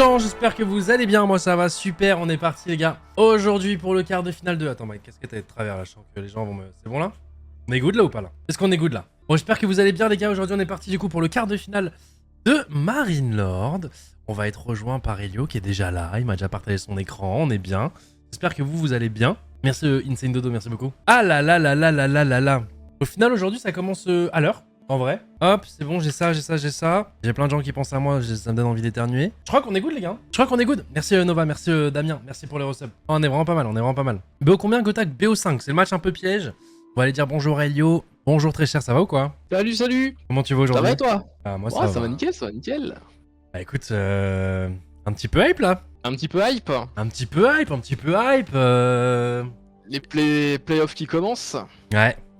gens, j'espère que vous allez bien, moi ça va super, on est parti les gars. Aujourd'hui pour le quart de finale de... Attends Mike, qu'est-ce que t'as de travers là? Je sens que les gens vont me... C'est bon là? On est good là ou pas là? Est-ce qu'on est good là? Bon, j'espère que vous allez bien les gars, aujourd'hui on est parti du coup pour le quart de finale de Marine Lord. On va être rejoint par Elio qui est déjà là, il m'a déjà partagé son écran, on est bien. J'espère que vous allez bien. Merci Insane Dodo, merci beaucoup. Ah là là là là là là là là. Au final aujourd'hui ça commence à l'heure. En vrai, hop, c'est bon, j'ai ça. J'ai plein de gens qui pensent à moi, ça me donne envie d'éternuer. Je crois qu'on est good, les gars. Je crois qu'on est good. Merci Nova, merci Damien, merci pour les resubs. Oh, on est vraiment pas mal, BO combien, Gotak? BO5, c'est le match un peu piège. On va aller dire bonjour Elio. Bonjour très cher, ça va ou quoi? Salut. Comment tu vas aujourd'hui? Ça va et toi? Ah, moi Ça va. va nickel. Bah écoute, un petit peu hype là. Un petit peu hype. Un petit peu hype. Les playoffs qui commencent.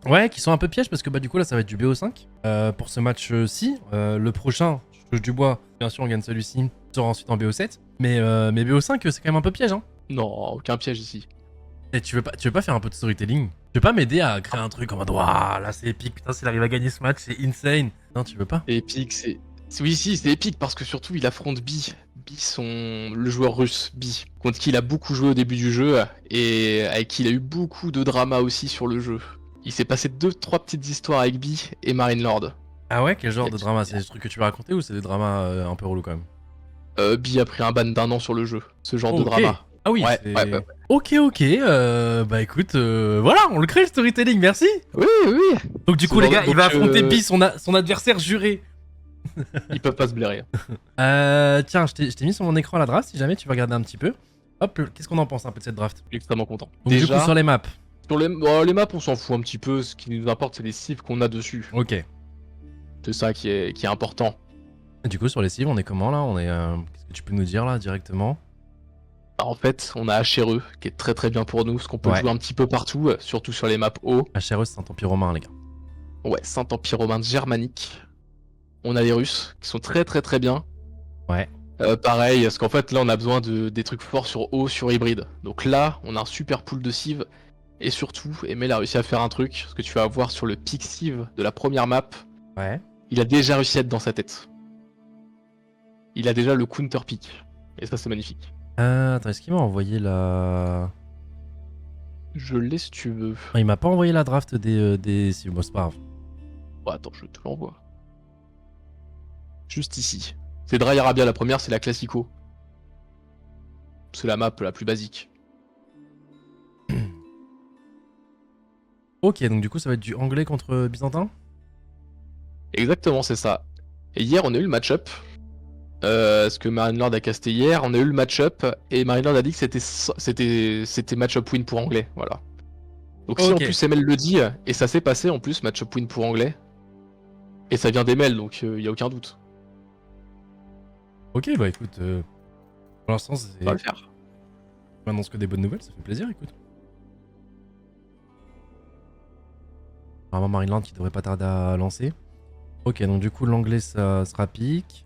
Ouais, qui sont un peu pièges parce que bah du coup là ça va être du BO5 pour ce match-ci. Le prochain, je touche du bois, bien sûr on gagne celui-ci, on sera ensuite en BO7. Mais BO5 c'est quand même un peu piège hein. Non, aucun piège ici. Et tu veux pas faire un peu de storytelling? Tu veux pas m'aider à créer un truc en mode waouh là c'est épique, putain s'il arrive à gagner ce match c'est insane. Non tu veux pas? Épique, Oui, si, c'est épique parce que surtout il affronte Bi. Le joueur russe, Bi, contre qui il a beaucoup joué au début du jeu et avec qui il a eu beaucoup de drama aussi sur le jeu. Il s'est passé 2-3 petites histoires avec Bi et Marine Lord. Ah ouais, quel genre de drama? C'est des trucs que tu vas raconter ou c'est des dramas un peu relous quand même? Bi a pris un ban d'1 an sur le jeu, ce genre de drama. Ah oui, Ouais. Ok, bah écoute, voilà, on le crée le storytelling, merci. Oui. Donc du coup les gars, il va affronter Bi, son adversaire juré. Ils peuvent pas se blairer. Tiens, je t'ai mis sur mon écran la draft, si jamais tu veux regarder un petit peu. Hop, qu'est-ce qu'on en pense un peu de cette draft? Je suis extrêmement content. Donc du coup sur les maps. Sur les maps, on s'en fout un petit peu. Ce qui nous importe, c'est les cibles qu'on a dessus. Ok. C'est ça qui est important. Et du coup sur les cibles, on est comment là? Qu'est-ce que tu peux nous dire là directement? Alors, en fait, on a HRE qui est très bien pour nous, parce qu'on peut jouer un petit peu partout, surtout sur les maps hauts. HRE, c'est Saint-Empire romain les gars. Ouais, Saint-Empire romain germanique. On a les Russes qui sont très bien. Ouais. Pareil, parce qu'en fait là on a besoin des trucs forts sur haut, sur hybride. Donc là, on a un super pool de cives. Et surtout, Emel a réussi à faire un truc, ce que tu vas voir sur le pick civ de la première map. Ouais. Il a déjà réussi à être dans sa tête. Il a déjà le counter pick. Et ça c'est magnifique. Attends, est-ce qu'il m'a envoyé la... Je l'ai si tu veux. Non, il m'a pas envoyé la draft des cibles, bon c'est pas grave. Bon, attends, je te l'envoie. Juste ici. C'est Dry Arabia la première, c'est la Classico. C'est la map la plus basique. Ok, donc du coup ça va être du anglais contre byzantin? Exactement, c'est ça. Et hier, on a eu le match-up. Ce que Marine Lord a casté hier, on a eu le match-up et Marine Lord a dit que c'était match-up win pour anglais, voilà. Donc si en plus Emel le dit, et ça s'est passé en plus, match-up win pour anglais, et ça vient d'Emel, donc il y a aucun doute. Ok, bah écoute, pour l'instant c'est... On va le faire. On m'annonce que des bonnes nouvelles, ça fait plaisir, écoute. Vraiment Marine Lord qui devrait pas tarder à lancer. Ok, donc du coup l'anglais ça sera pique.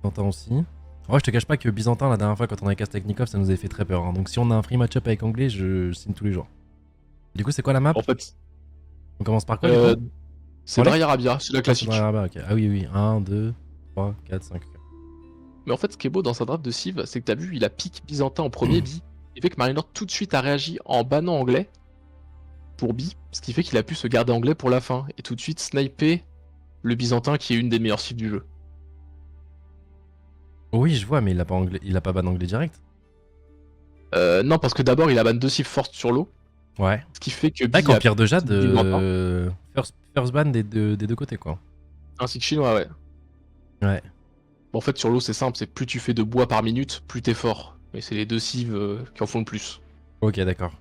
Byzantin aussi. En vrai, je te cache pas que Byzantin, la dernière fois quand on a casté avec Nikov, ça nous avait fait très peur. Hein. Donc si on a un free match-up avec anglais, je signe tous les jours. Du coup, c'est quoi la map? En fait, on commence par quoi du coup? c'est Dry Arabia, c'est la classique. Okay. Ah oui, 1, 2, 3, 4, 5. Mais en fait, ce qui est beau dans sa draft de Civ, c'est que t'as vu, il a pick Byzantin en premier bi. Il fait que Marine Lord tout de suite a réagi en bannant anglais pour bi, ce qui fait qu'il a pu se garder anglais pour la fin et tout de suite sniper le Byzantin qui est une des meilleures cibles du jeu. Oui, je vois, mais il a pas ban anglais direct. Non, parce que d'abord il a ban 2 cibles fortes sur l'eau. Ouais. Ce qui fait que Bi a Empire de Jade, first ban des deux côtés quoi. Ainsi que chinois, ouais. Ouais. Bon, en fait, sur l'eau, c'est simple, c'est plus tu fais de bois par minute, plus t'es fort. Mais c'est les deux cives qui en font le plus. Ok, d'accord.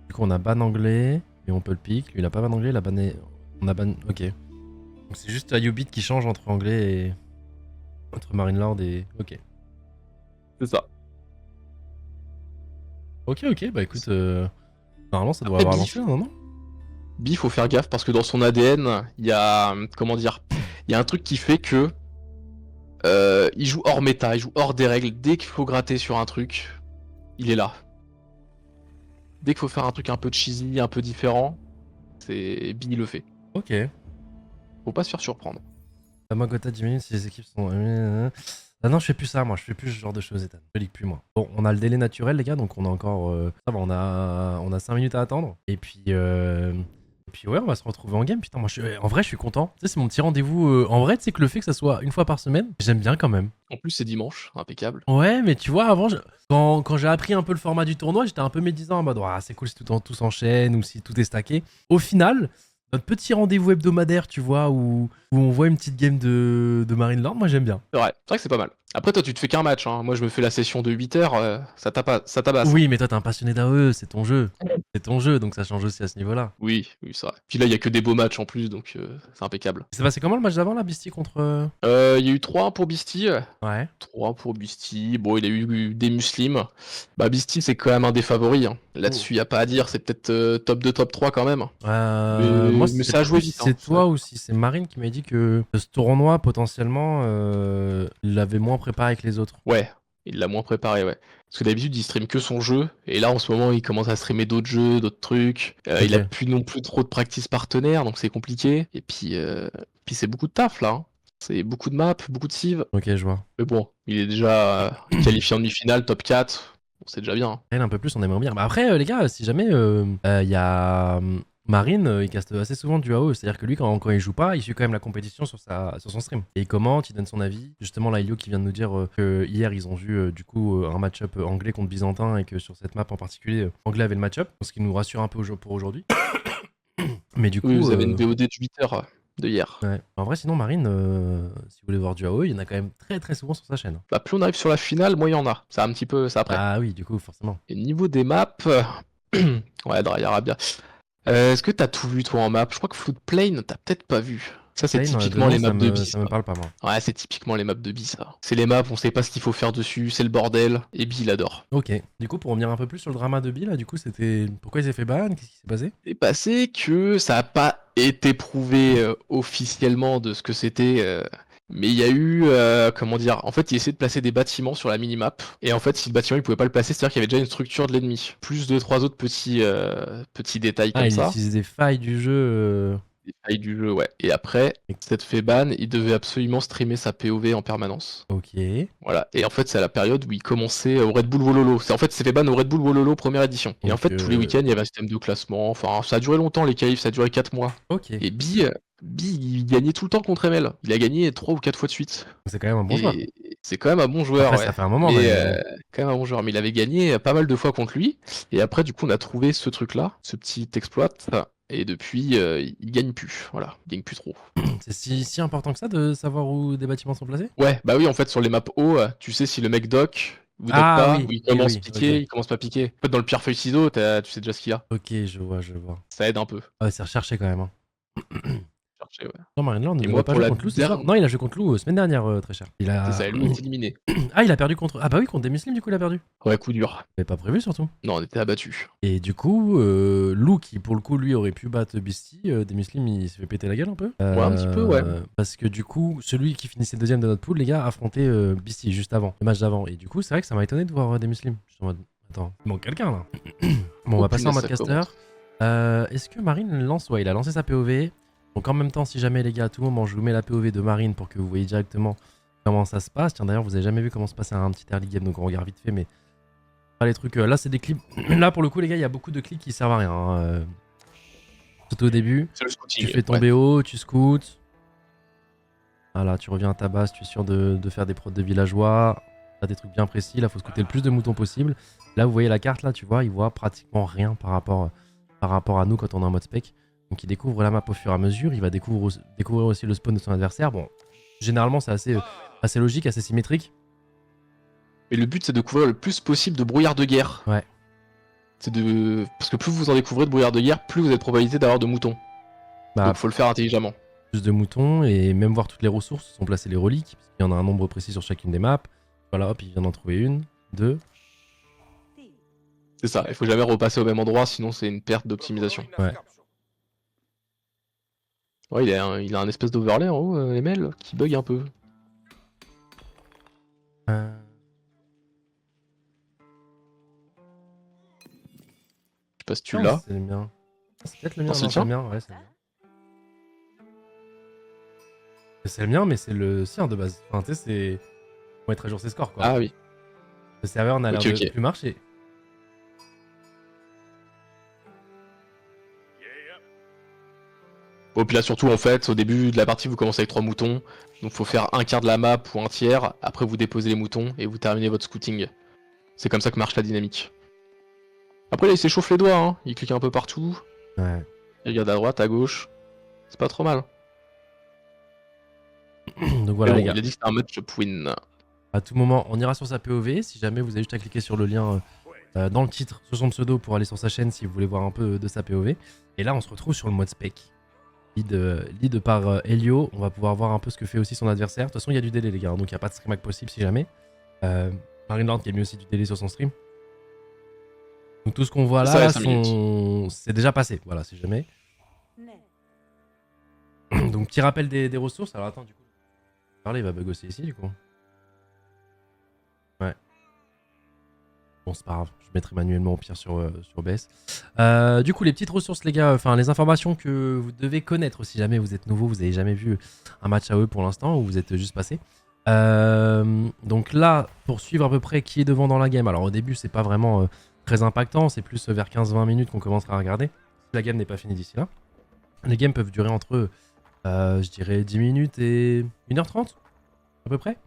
Du coup, on a ban anglais, et on peut le pick. Lui, il a pas ban anglais, il a banné. On a ban. Ok. Donc, c'est juste Ayubit qui change entre anglais et. Entre Marine Lord et. Ok. C'est ça. Ok, bah écoute. Normalement, ça doit avoir lancé, non? Bi, faut faire gaffe parce que dans son ADN, il y a. Comment dire? Il y a un truc qui fait que. Il joue hors méta, il joue hors des règles. Dès qu'il faut gratter sur un truc, il est là. Dès qu'il faut faire un truc un peu cheesy, un peu différent, c'est Bi le fait. Ok. Faut pas se faire surprendre. À moi, Gotha 10 minutes si les équipes sont. Ah non, je fais plus ça, moi. Je fais plus ce genre de choses, Ethan. Je ligue plus, moi. Bon, on a le délai naturel, les gars, donc on a encore. Ça va, on a 5 minutes à attendre. Et puis ouais, on va se retrouver en game. Putain, moi, en vrai, je suis content. Tu sais, c'est mon petit rendez-vous. En vrai, tu sais que le fait que ça soit une fois par semaine, j'aime bien quand même. En plus, c'est dimanche, impeccable. Ouais, mais tu vois, avant, quand j'ai appris un peu le format du tournoi, j'étais un peu médisant en mode, ah, c'est cool si tout s'enchaîne ou si tout est stacké. Au final, notre petit rendez-vous hebdomadaire, tu vois, où on voit une petite game de Marine Lord, moi j'aime bien. C'est vrai que c'est pas mal. Après, toi, tu te fais qu'un match. Hein. Moi, je me fais la session de 8 heures, ça tabasse. Hein. Oui, mais toi, t'es un passionné d'AOE, c'est ton jeu. C'est ton jeu, donc ça change aussi à ce niveau-là. Oui, c'est vrai. Puis là, il y a que des beaux matchs en plus, donc c'est impeccable. C'est passé comment le match d'avant, là, Beastie contre. Il y a eu 3-1 pour Beastie. Ouais. 3 pour Beastie. Bon, il a eu des muslims. Bah, Beastie, c'est quand même un des favoris. Hein. Là-dessus, il n'y a pas à dire. C'est peut-être top 2, top 3 quand même. Moi, Mais c'est ça a joué plus si vite. Hein. c'est toi ou si c'est Marine qui m'a dit que ce tournoi, potentiellement, il l'avait moins préparé que les autres. Ouais, il l'a moins préparé, ouais. Parce que d'habitude, il stream que son jeu. Et là, en ce moment, il commence à streamer d'autres jeux, d'autres trucs. Il a Ok. plus non plus trop de practice partenaires, donc c'est compliqué. Et puis c'est beaucoup de taf, là. Hein. C'est beaucoup de maps, beaucoup de civ. Ok, je vois. Mais bon, il est déjà qualifié en demi-finale, top 4. Bon, c'est déjà bien. Hein. Elle un peu plus, on aimerait bien. Bah après, les gars, si jamais il y a Marine, il caste assez souvent du AO. C'est-à-dire que lui, quand il joue pas, il suit quand même la compétition sur son stream. Et il commente, il donne son avis. Justement, là, Elio qui vient de nous dire que hier, ils ont vu du coup un match-up anglais contre Byzantin et que sur cette map en particulier, anglais avait le match-up. Ce qui nous rassure un peu pour aujourd'hui. Mais du Oui, coup, vous avez une VOD de 8 heures de hier. ouais. En vrai, sinon, Marine, si vous voulez voir du AO, il y en a quand même très très souvent sur sa chaîne. Bah, plus on arrive sur la finale, moins il y en a. Ça un petit peu, ça après. Ah oui, du coup, forcément. Et niveau des maps, ouais, Dry Arabia. Est-ce que t'as tout vu toi en map? Je crois que Floodplain, t'as peut-être pas vu. Ça, c'est Plane, de typiquement nom, les maps de bis. ça me parle pas, moi. Ouais, c'est typiquement les maps de bis, ça. C'est les maps, on sait pas ce qu'il faut faire dessus, c'est le bordel, et Bi il adore. Ok. Du coup, pour revenir un peu plus sur le drama de Bill, là, du coup, c'était. Pourquoi il s'est fait ban? Qu'est-ce qui s'est passé? C'est passé que ça a pas été prouvé officiellement de ce que c'était. Mais il y a eu, comment dire, en fait, il essayait de placer des bâtiments sur la minimap. Et en fait, si le bâtiment il pouvait pas le placer, c'est-à-dire qu'il y avait déjà une structure de l'ennemi. Plus de trois autres petits détails Ah, comme il ça. utilise des failles du jeu. Des failles du jeu, ouais. Et après, cette fait ban, il devait absolument streamer sa POV en permanence. Ok. Voilà. Et en fait, c'est à la période où il commençait au Red Bull Wololo. En fait, c'est fait ban au Red Bull Wololo première édition. Et en Donc, fait, tous les week-ends, il y avait un système de classement. Enfin, ça a duré longtemps, les qualifs, ça a duré 4 mois. Ok. Et Bi, il gagnait tout le temps contre ML. Il a gagné 3 ou 4 fois de suite. C'est quand même un bon joueur. Et c'est quand même un bon joueur, Après, ouais. ça fait un moment, Mais mais. quand même un bon joueur. Mais il avait gagné pas mal de fois contre lui. Et après, du coup, on a trouvé ce truc-là, ce petit exploit. Et depuis, il gagne plus. Voilà, il gagne plus trop. C'est si important que ça de savoir où des bâtiments sont placés? Ouais, bah oui, en fait, sur les maps haut, tu sais si le mec dock ou dock Ah pas, oui, ou il oui, commence oui. piquer, Ok. il commence pas piquer. En fait, dans le pierre feuille ciseau, tu sais déjà ce qu'il a. Ok, je vois, je vois. Ça aide un peu. Ouais, c'est recherché quand même. Hein. Chercher, ouais. Non, Marine Lord ne Et devrait moi, pas pour jouer la contre Lou ce soir. dernière, Non, il a joué contre Lou semaine dernière, très cher. Il c'est a. ça, Lou est éliminé. Ah, il a perdu contre. Ah, bah oui, contre des muslims, du coup, il a perdu. Ouais, coup dur. Mais pas prévu surtout. Non, on était abattus. Et du coup, Lou, qui pour le coup, lui, aurait pu battre Beastie, des muslims, il s'est fait péter la gueule un peu. Ouais, un petit peu, ouais. Parce que du coup, celui qui finissait deuxième de notre pool, les gars, affrontait Beastie juste avant, le match d'avant. Et du coup, c'est vrai que ça m'a étonné de voir des muslims. Je suis en mode, attends, il manque quelqu'un là. Bon, on va passer en punaise, mode ça caster. Est-ce que Marine lance? Ouais, il a lancé sa POV. Donc en même temps, si jamais les gars, à tout moment, je vous mets la POV de Marine pour que vous voyez directement comment ça se passe. Tiens, d'ailleurs, vous avez jamais vu comment se passe un petit early game, donc on regarde vite fait, mais pas les trucs. Là, c'est des clips. Là, pour le coup, les gars, il y a beaucoup de clics qui servent à rien. Hein. Surtout au début. C'est le scouting. Tu fais ton ouais. BO, tu scoutes. Voilà, tu reviens à ta base, tu es sûr de faire des prods de villageois. T'as des trucs bien précis. Là, faut scouter le plus de moutons possible. Là, vous voyez la carte, là, tu vois, il voit pratiquement rien par rapport à nous quand on est en mode spec. Donc, il découvre la map au fur et à mesure. Il va découvrir aussi le spawn de son adversaire. Bon, généralement, c'est assez logique, assez symétrique. Et le but, c'est de couvrir le plus possible de brouillard de guerre. Ouais. Parce que plus vous en découvrez de brouillard de guerre, plus vous avez de probabilité d'avoir de moutons. Bah, Donc, faut le faire intelligemment. plus de moutons et même voir toutes les ressources, sont placées les reliques, parce qu'il y en a un nombre précis sur chacune des maps. Voilà, hop, il vient d'en trouver une, deux. C'est ça, il faut jamais repasser au même endroit, sinon c'est une perte d'optimisation. Ouais. Ouais, il a un espèce d'overlay en haut, ML, qui bug un peu. Euh, Je sais pas si tu non, l'as. c'est le mien. Ah, c'est peut-être le mien, Non, c'est non, le c'est le tien mien, ouais, c'est le mien. C'est le mien, mais c'est le sien de base. Enfin, tu sais, c'est. Faut mettre à jour ses scores, quoi. Ah oui. Le serveur n'a l'air Ok, de ok. plus marcher. Bon, puis là, surtout, en fait, au début de la partie, vous commencez avec 3 moutons. Donc, faut faire un quart de la map ou un tiers. Après, vous déposez les moutons et vous terminez votre scouting. C'est comme ça que marche la dynamique. Après, là, il s'échauffe les doigts, hein. Il clique un peu partout. Ouais. Il regarde à droite, à gauche. C'est pas trop mal. Donc voilà, Mais les bon, gars. il a dit que c'était un match win. À tout moment, on ira sur sa POV. Si jamais vous avez juste à cliquer sur le lien dans le titre, sur son pseudo, pour aller sur sa chaîne si vous voulez voir un peu de sa POV. Et là, on se retrouve sur le mode spec. Lead par Helio. On va pouvoir voir un peu ce que fait aussi son adversaire. De toute façon, il y a du délai, les gars. Donc, il n'y a pas de stream hack possible si jamais. Marinelord qui a mis aussi du délai sur son stream. Donc, tout ce qu'on voit Ça, là, ouais, 5 c'est déjà passé. Voilà, si jamais. Donc, petit rappel des ressources. Alors, attends, du coup. Parler, il va bug aussi ici, du coup. Ouais. Bon, c'est pas grave. Je mettrai manuellement au pire sur OBS. Du coup, les petites ressources, les gars. Enfin, les informations que vous devez connaître si jamais vous êtes nouveau, vous n'avez jamais vu un match AOE pour l'instant ou vous êtes juste passé. Donc là, pour suivre à peu près qui est devant dans la game. Alors, au début, c'est pas vraiment très impactant. C'est plus vers 15-20 minutes qu'on commencera à regarder. Si la game n'est pas finie d'ici là. Les games peuvent durer entre, je dirais, 10 minutes et 1h30 à peu près.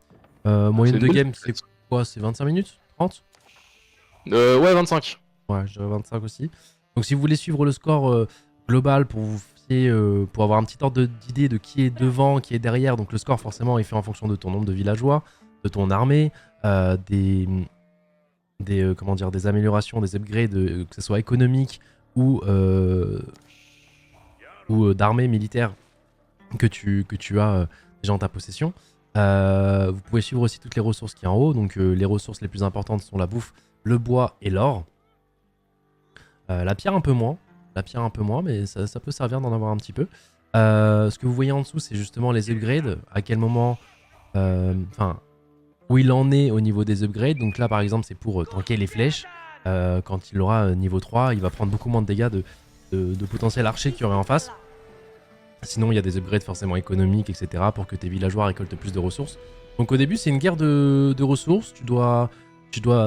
Moyenne de game, c'est quoi? C'est 25 minutes? 30? Ouais, 25. Ouais, je dirais 25 aussi. Donc si vous voulez suivre le score global pour vous fier, pour avoir un petit ordre d'idée de qui est devant, qui est derrière, donc le score forcément est fait en fonction de ton nombre de villageois, de ton armée, comment dire, des améliorations, des upgrades, que ce soit économique ou d'armée militaire que tu as déjà en ta possession. Vous pouvez suivre aussi toutes les ressources qui sont en haut. Donc les ressources les plus importantes sont la bouffe, le bois et l'or. La pierre un peu moins. Mais ça peut servir d'en avoir un petit peu. Ce que vous voyez en dessous, c'est justement les upgrades. À quel moment... Enfin, où il en est au niveau des upgrades. Donc là, par exemple, c'est pour tanker les flèches. Quand il aura niveau 3, il va prendre beaucoup moins de dégâts de potentiel archer qu'il y aurait en face. Sinon, il y a des upgrades forcément économiques, etc. pour que tes villageois récoltent plus de ressources. Donc au début, c'est une guerre de ressources. Tu dois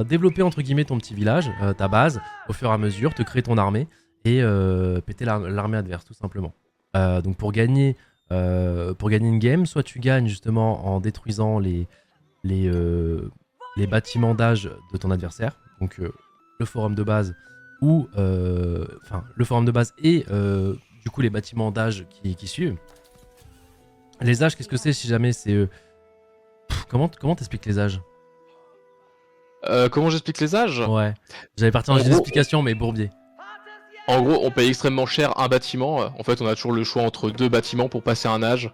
développer, entre guillemets, ton petit village, ta base, au fur et à mesure, te créer ton armée et péter l'armée adverse, tout simplement. Donc pour gagner une game, soit tu gagnes justement en détruisant les bâtiments d'âge de ton adversaire, donc le forum de base, ou le forum de base et du coup les bâtiments d'âge qui suivent. Les âges, qu'est-ce que c'est si jamais c'est... Comment t'expliques les âges? Comment j'explique les âges? Ouais, j'avais parti en explication, mais bourbier. En gros, on paye extrêmement cher un bâtiment. En fait, on a toujours le choix entre 2 bâtiments pour passer un âge.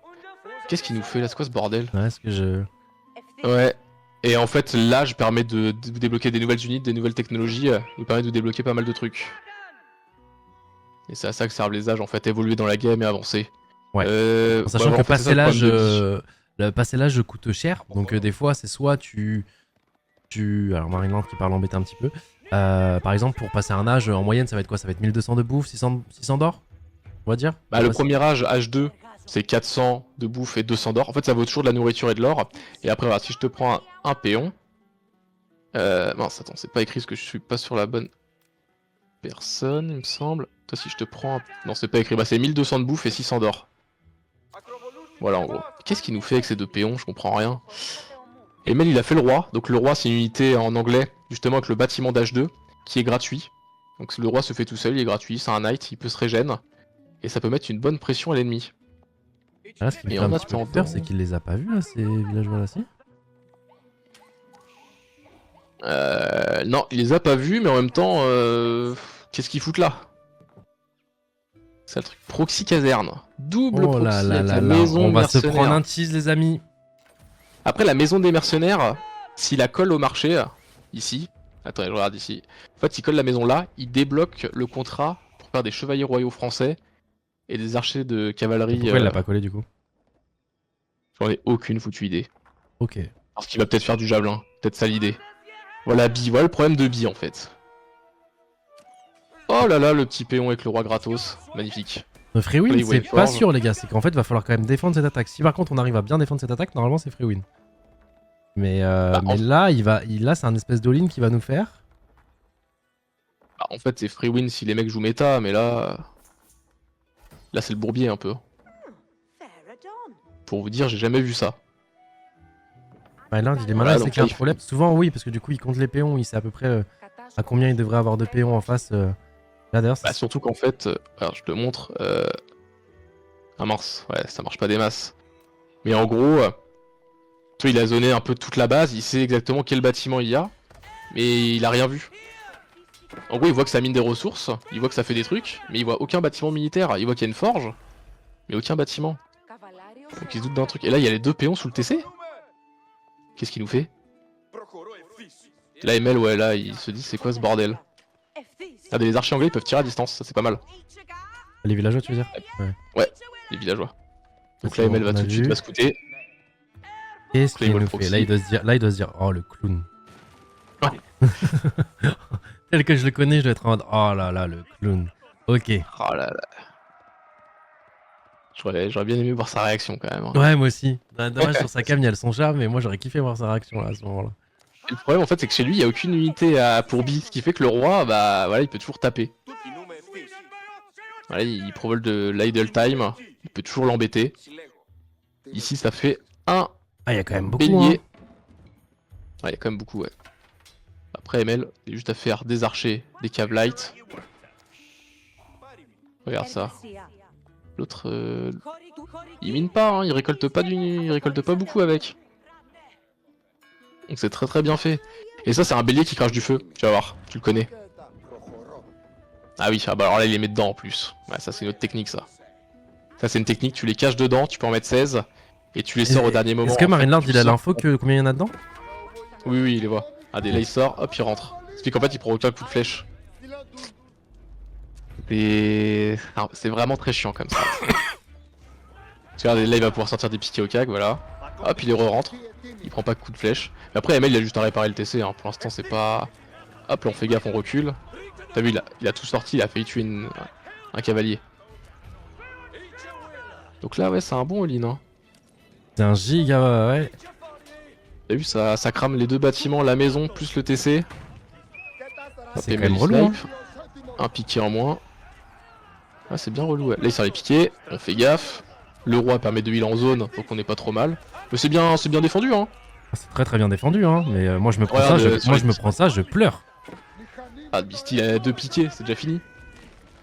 Qu'est-ce qu'il nous fait là? C'est quoi ce bordel? Ouais, ce que je... Ouais. Et en fait, l'âge permet de débloquer des nouvelles unités, des nouvelles technologies, nous permet de débloquer pas mal de trucs. Et c'est à ça que servent les âges, en fait, évoluer dans la game et avancer. Ouais. En sachant que passer l'âge coûte cher, donc des fois c'est soit alors Marinland qui parle embêté un petit peu. Par exemple, pour passer un âge en moyenne, ça va être quoi? Ça va être 1200 de bouffe, 600 d'or, on va dire. Bah, le premier âge, H2, c'est 400 de bouffe et 200 d'or. En fait, ça vaut toujours de la nourriture et de l'or. Et après, voilà, si je te prends un péon... mince, attends, c'est pas écrit parce que je suis pas sur la bonne personne, il me semble. Toi, si je te prends... Non, c'est pas écrit. Bah, c'est 1200 de bouffe et 600 d'or. Voilà, en gros. Qu'est-ce qu'il nous fait avec ces 2 péons? Je comprends rien. Et Mel, il a fait le roi. Donc le roi, c'est une unité en anglais, justement avec le bâtiment d'H2, qui est gratuit. Donc le roi se fait tout seul, il est gratuit, c'est un knight, il peut se régène. Et ça peut mettre une bonne pression à l'ennemi. Là, ce qui me fait un petit peu peur, c'est qu'il les a pas vus, là, ces villageois là, si. Non, il les a pas vus, mais en même temps, qu'est-ce qu'ils foutent là? C'est le truc. Proxy caserne. Double Oh proxy là là avec là la là, maison on va se mercenaire. prendre un tease, les amis. Après, la maison des mercenaires, s'il la colle au marché, ici, attends, je regarde ici. En fait, il colle la maison là, il débloque le contrat pour faire des chevaliers royaux français et des archers de cavalerie. Pourquoi il l'a pas collé du coup? J'en ai aucune foutue idée. Ok. Parce qu'il va peut-être faire du javelin, peut-être ça l'idée. Voilà, Bi, voilà le problème de Bi en fait. Oh là là, le petit péon avec le roi gratos, magnifique. Le free win, Play c'est Wayne pas Forge. sûr, les gars. C'est qu'en fait, il va falloir quand même défendre cette attaque. Si par contre on arrive à bien défendre cette attaque, normalement c'est free win. Mais là, là c'est un espèce d'all-in qui va nous faire. Bah, en fait, c'est free win si les mecs jouent méta, mais là c'est le bourbier un peu. Pour vous dire, j'ai jamais vu ça. Myland, il est malin, Voilà, c'est donc qu'il y a là, un il faut- problème. Souvent, oui, parce que du coup, il compte les péons. Il sait à peu près à combien il devrait avoir de péons en face. Là, d'ailleurs, Bah, surtout qu'en fait, alors je te montre. Ah mince, ouais, ça marche pas des masses. Mais en gros, tu vois, il a zoné un peu toute la base, il sait exactement quel bâtiment il y a, mais il a rien vu. En gros, il voit que ça mine des ressources, il voit que ça fait des trucs, mais il voit aucun bâtiment militaire. Il voit qu'il y a une forge, mais aucun bâtiment. Donc il se doute d'un truc. Et là, il y a les deux péons sous le TC. Qu'est-ce qu'il nous fait? Là, ML, ouais, là, il se dit c'est quoi ce bordel? Regardez, les archers anglais ils peuvent tirer à distance, ça c'est pas mal. les villageois, tu veux dire? Ouais. Les villageois. Donc C'est là, bon, ML va on a tout de suite vu. va scouter. Qu'est-ce qu'il Claymore nous proxy. fait? Là, il doit se dire, oh, le clown. Ouais. Tel que je le connais, je dois être en mode, oh là là, le clown. Ok. Oh là là. J'aurais bien aimé voir sa réaction quand même. Hein. Ouais, moi aussi. Dommage, sur sa cam, il y a son charme, mais moi, j'aurais kiffé voir sa réaction là, à ce moment-là. Et le problème en fait c'est que chez lui il y a aucune unité pour bi, ce qui fait que le roi bah voilà il peut toujours taper. Voilà, il provole de l'idle time, il peut toujours l'embêter. Ici ça fait un Ah, il y a quand même beaucoup, bélier. hein. Ouais, il y a quand même beaucoup ouais. Après ML, il y a juste à faire des archers, des caves light. Regarde ça. L'autre il mine pas, hein, il récolte pas beaucoup avec. Donc c'est très très bien fait. Et ça c'est un bélier qui crache du feu, tu vas voir, tu le connais. Ah oui, ah bah alors là il les met dedans en plus. Ouais, ça c'est une autre technique ça. Ça c'est une technique, tu les caches dedans, tu peux en mettre 16 et tu les sors au dernier moment. Est-ce que en fait, Marine Lord, tu il a sors- l'info que combien il y en a dedans? Oui oui il les voit. Ah des là il sort, hop il rentre. Ce qui fait qu'en fait il prend aucun coup de flèche. Et alors, c'est vraiment très chiant comme ça. Tu vois, là il va pouvoir sortir des piquets au cag, voilà. Hop il les re-rentre. Il prend pas de coup de flèche. Mais après ML il a juste à réparer le TC, hein. Pour l'instant c'est pas... Hop là on fait gaffe, on recule. T'as vu il a tout sorti, il a failli tuer un cavalier. Donc là ouais c'est un bon all-in hein. C'est un giga, ouais. T'as vu ça crame les deux bâtiments, la maison plus le TC. C'est Hop, quand même ML, relou, il hein. snipe. Un piqué en moins. Ah c'est bien relou ouais. Là il sort les piquets, on fait gaffe. Le roi permet de heal en zone, donc on est pas trop mal. Mais c'est bien défendu hein. C'est très très bien défendu, hein. Mais moi, je me prends Regarde, ça, sur les je me prends ça, je pleure. Ah Beastie il a deux piquets, c'est déjà fini.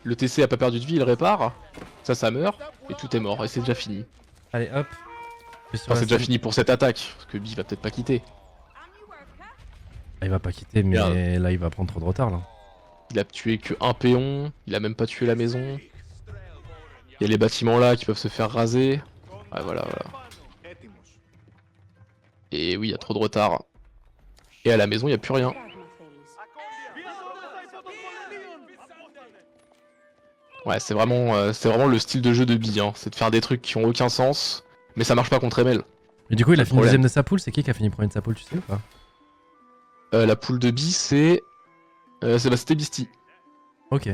Le TC a pas perdu de vie, il répare. Ça meurt, et tout est mort, et c'est déjà fini. Allez, hop. Enfin c'est déjà fini pour cette attaque, parce que Bi va peut-être pas quitter. Ah, il va pas quitter, mais Regarde. là, il va prendre trop de retard, là. Il a tué que un péon, il a même pas tué la maison. Il y a les bâtiments là qui peuvent se faire raser. Ouais voilà. Et oui, il y a trop de retard. Et à la maison, il n'y a plus rien. Ouais, c'est vraiment le style de jeu de Bi, hein. C'est de faire des trucs qui ont aucun sens, mais ça marche pas contre ML. Et du coup, il a Pas de fini problème. deuxième de sa poule. C'est qui a fini premier de sa poule, tu sais ou pas? La poule de Bi, c'est... c'était Beastie. Ok.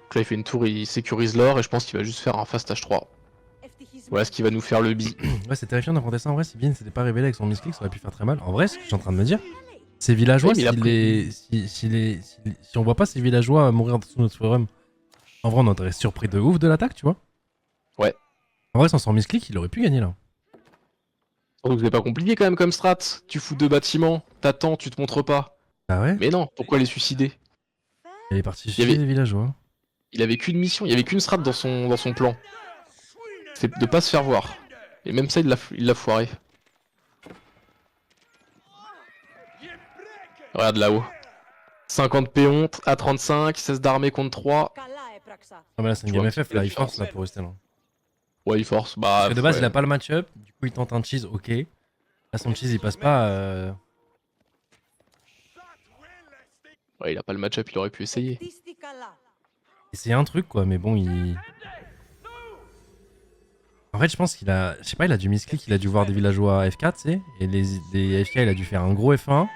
Donc là, il fait une tour, il sécurise l'or, et je pense qu'il va juste faire un fast H3. Voilà ce qui va nous faire le Bi. Ouais, c'est terrifiant d'affronter ça en vrai. Si Bien s'était pas révélé avec son misclick, ça aurait pu faire très mal. En vrai, ce que je suis en train de me dire, ces villageois, Oui, mais si on voit pas ces villageois mourir sous notre forum, en vrai, on serait surpris de ouf de l'attaque, tu vois. Ouais. En vrai, sans son misclick, il aurait pu gagner là. Surtout que c'est pas compliqué quand même comme strat. Tu fous deux bâtiments, t'attends, tu te montres pas. Ah ouais? Mais non, pourquoi les suicider? Il est parti y chier avait- les villageois. Il avait qu'une mission, il y avait qu'une strat dans son plan. C'est de pas se faire voir. Et même ça, il l'a foiré. Regarde là-haut. 50 péons à 35, 16 d'armée contre 3. Ah, mais là, c'est une Tu vois game un petit FF, peu là, la il force différence. là pour rester là. Ouais, il force. Bah, Parce que de base, ouais. il a pas le match-up, du coup, il tente un cheese, ok. Là, son cheese, il passe pas. Ouais, il a pas le match-up, il aurait pu essayer. C'est un truc, quoi, mais bon, il. En fait, je pense qu'il a. Je sais pas, il a du misclick, il a dû voir des villageois F4, tu sais. Et les FK, il a dû faire un gros F1.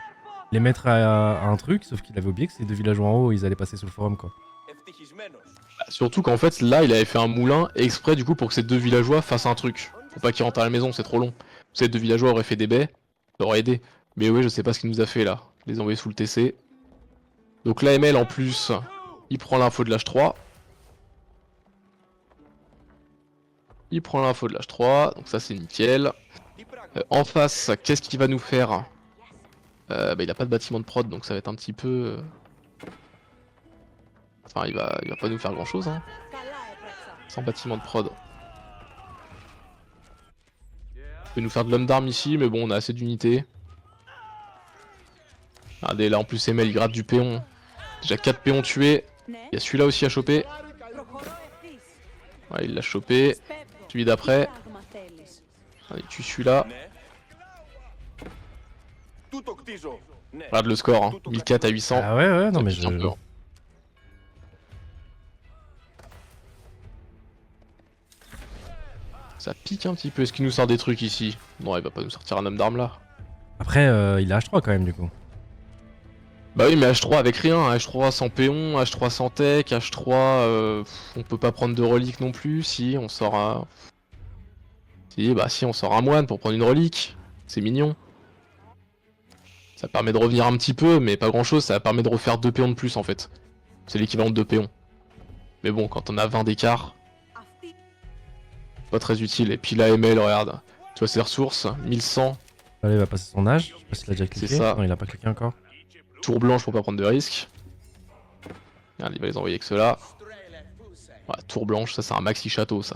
les mettre à un truc, sauf qu'il avait oublié que ces 2 villageois en haut, ils allaient passer sous le forum, quoi. Bah, surtout qu'en fait, là, il avait fait un moulin exprès du coup pour que ces 2 villageois fassent un truc. Faut pas qu'ils rentrent à la maison, c'est trop long. Ces 2 villageois auraient fait des baies, ça aurait aidé. Mais oui, je sais pas ce qu'il nous a fait là. Je les ai envoyés sous le TC. Donc l'AML en plus, il prend l'info de l'H3. Il prend l'info de l'H3, donc ça c'est nickel. En face, qu'est-ce qu'il va nous faire? Bah, il a pas de bâtiment de prod, donc ça va être un petit peu... Enfin, il va pas nous faire grand chose, hein. Sans bâtiment de prod. Il peut nous faire de l'homme d'armes ici, mais bon, on a assez d'unités. Regardez, là en plus, ML il gratte du péon. Déjà 4 péons tués. Il y a celui-là aussi à choper. Ouais, il l'a chopé. Celui d'après. Allez, tue celui-là. Regarde le score, hein. 1004 à 800. Ah ouais, non mais Ça pique un peu, hein. Ça pique un petit peu. Est-ce qu'il nous sort des trucs ici? Non, il va pas nous sortir un homme d'armes là. Après, il a H3 quand même, du coup. Bah oui, mais H3 avec rien. H3 sans péon, H3 sans tech, H3... on peut pas prendre de relique non plus. Si, on sort un... Si, on sort un moine pour prendre une relique. C'est mignon. Ça permet de revenir un petit peu, mais pas grand chose. Ça permet de refaire 2 péons de plus en fait. C'est l'équivalent de 2 péons. Mais bon, quand on a 20 d'écart, pas très utile. Et puis là, ML, regarde. Tu vois ses ressources, 1100. Allez, il va passer son âge. Je sais pas s'il a déjà cliqué. C'est ça. Non, il a pas cliqué encore. Tour blanche pour pas prendre de risques. Regarde, il va les envoyer que ceux-là. Ouais, tour blanche, ça c'est un maxi château ça.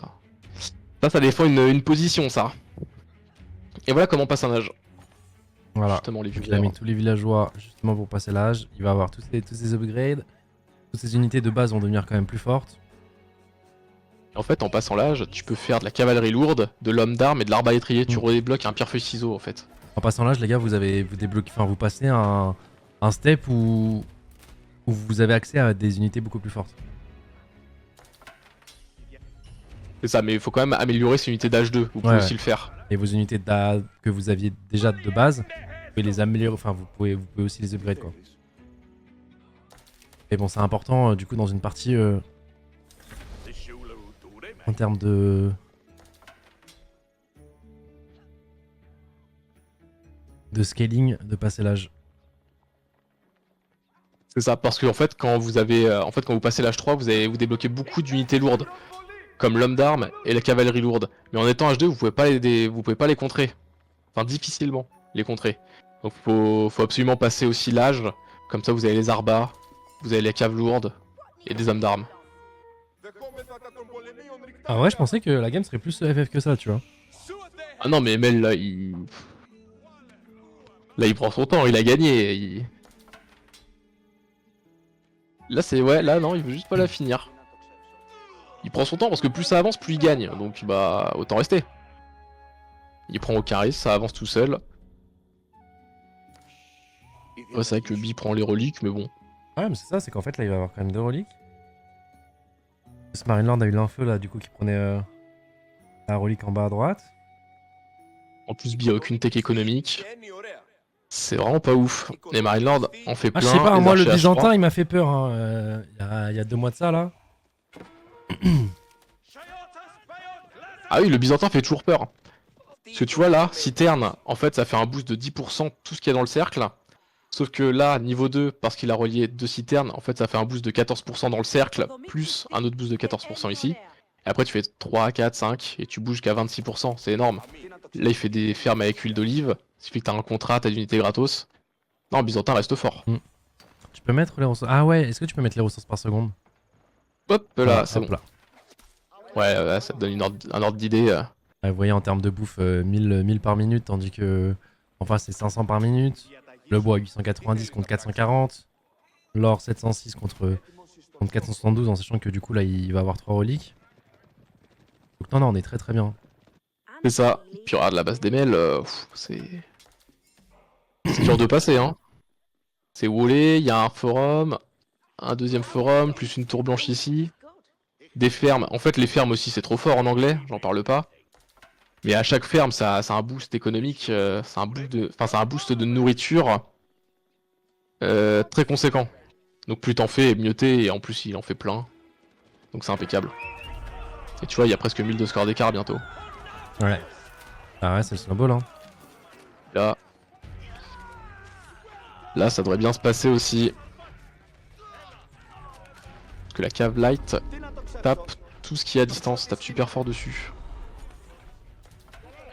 Ça défend une position ça. Et voilà comment on passe un âge. Voilà. Justement, les Donc, il a mis tous les villageois justement pour passer l'âge. Il va avoir tous ces upgrades. Toutes ces unités de base vont devenir quand même plus fortes. En fait, en passant l'âge, tu peux faire de la cavalerie lourde, de l'homme d'armes et de l'arbalétrier. Tu redébloques un pierre-feuille-ciseau en fait. En passant l'âge, les gars, vous débloquez, enfin, vous passez un step où vous avez accès à des unités beaucoup plus fortes. C'est ça, mais il faut quand même améliorer ces unités d'âge 2. Vous pouvez aussi le faire. Et vos unités que vous aviez déjà de base, vous pouvez les améliorer, enfin, vous pouvez aussi les upgrade, quoi. Et bon, c'est important, du coup, dans une partie, en termes de scaling, de passer l'âge. C'est ça, parce que en fait, quand vous passez l'âge 3, vous débloquez beaucoup d'unités lourdes, comme l'homme d'armes et la cavalerie lourde. Mais en étant H2, vous pouvez pas les contrer. Enfin, difficilement les contrer. Donc faut absolument passer aussi l'âge, comme ça vous avez les arbas, vous avez les caves lourdes et des hommes d'armes. Ah ouais, je pensais que la game serait plus FF que ça, tu vois. Ah non, mais Mel là, il prend son temps, il a gagné. Là c'est là non, il veut juste pas la finir. Il prend son temps parce que plus ça avance, plus il gagne. Donc bah autant rester. Il prend au charisme, ça avance tout seul. Ouais, c'est vrai que B prend les reliques, mais bon. Ah ouais, mais c'est ça, c'est qu'en fait là il va avoir quand même 2 reliques. Ce Marineland a eu l'info là, du coup, qui prenait la relique en bas à droite. En plus, B a aucune tech économique. C'est vraiment pas ouf. Les Marineland en fait plein. Ah, je sais pas, moi le archers Byzantin H3. il m'a fait peur, hein. Il y a 2 mois de ça là. Ah oui, le Byzantin fait toujours peur. Parce que tu vois là, Citerne, en fait ça fait un boost de 10% tout ce qu'il y a dans le cercle. Sauf que là, niveau 2, parce qu'il a relié 2 citernes, en fait ça fait un boost de 14% dans le cercle, plus un autre boost de 14% ici. Et après tu fais 3, 4, 5, et tu bouges jusqu'à 26%, c'est énorme. Là il fait des fermes avec huile d'olive, ça fait que t'as un contrat, t'as d'unités gratos. Non, Byzantin reste fort. Tu peux mettre les ressources. Ah ouais, est-ce que tu peux mettre les ressources par seconde? Hop là, Voilà, c'est hop bon. là. Ouais, ça te donne un ordre d'idée. Ouais, vous voyez en termes de bouffe, 1000 par minute, tandis que en face c'est 500 par minute. Le bois 890 contre 440. L'or 706 contre 472, en sachant que du coup là il va avoir 3 reliques. Donc non, on est très bien. C'est ça. Puis regarde la base des mails, c'est dur de passer, hein. C'est wallé, il y a un forum, un deuxième forum, plus une tour blanche ici. Des fermes. En fait, les fermes aussi, c'est trop fort en anglais, j'en parle pas. Mais à chaque ferme, ça a un boost économique, c'est un boost de nourriture. très conséquent. Donc plus t'en fais, mieux t'es, et en plus il en fait plein. Donc c'est impeccable. Et tu vois, il y a presque 1000 de score d'écart bientôt. Ouais. Ah ouais, c'est le snowball, hein. Là, là ça devrait bien se passer aussi. Parce que la cave light tape tout ce qui est à distance, tape super fort dessus.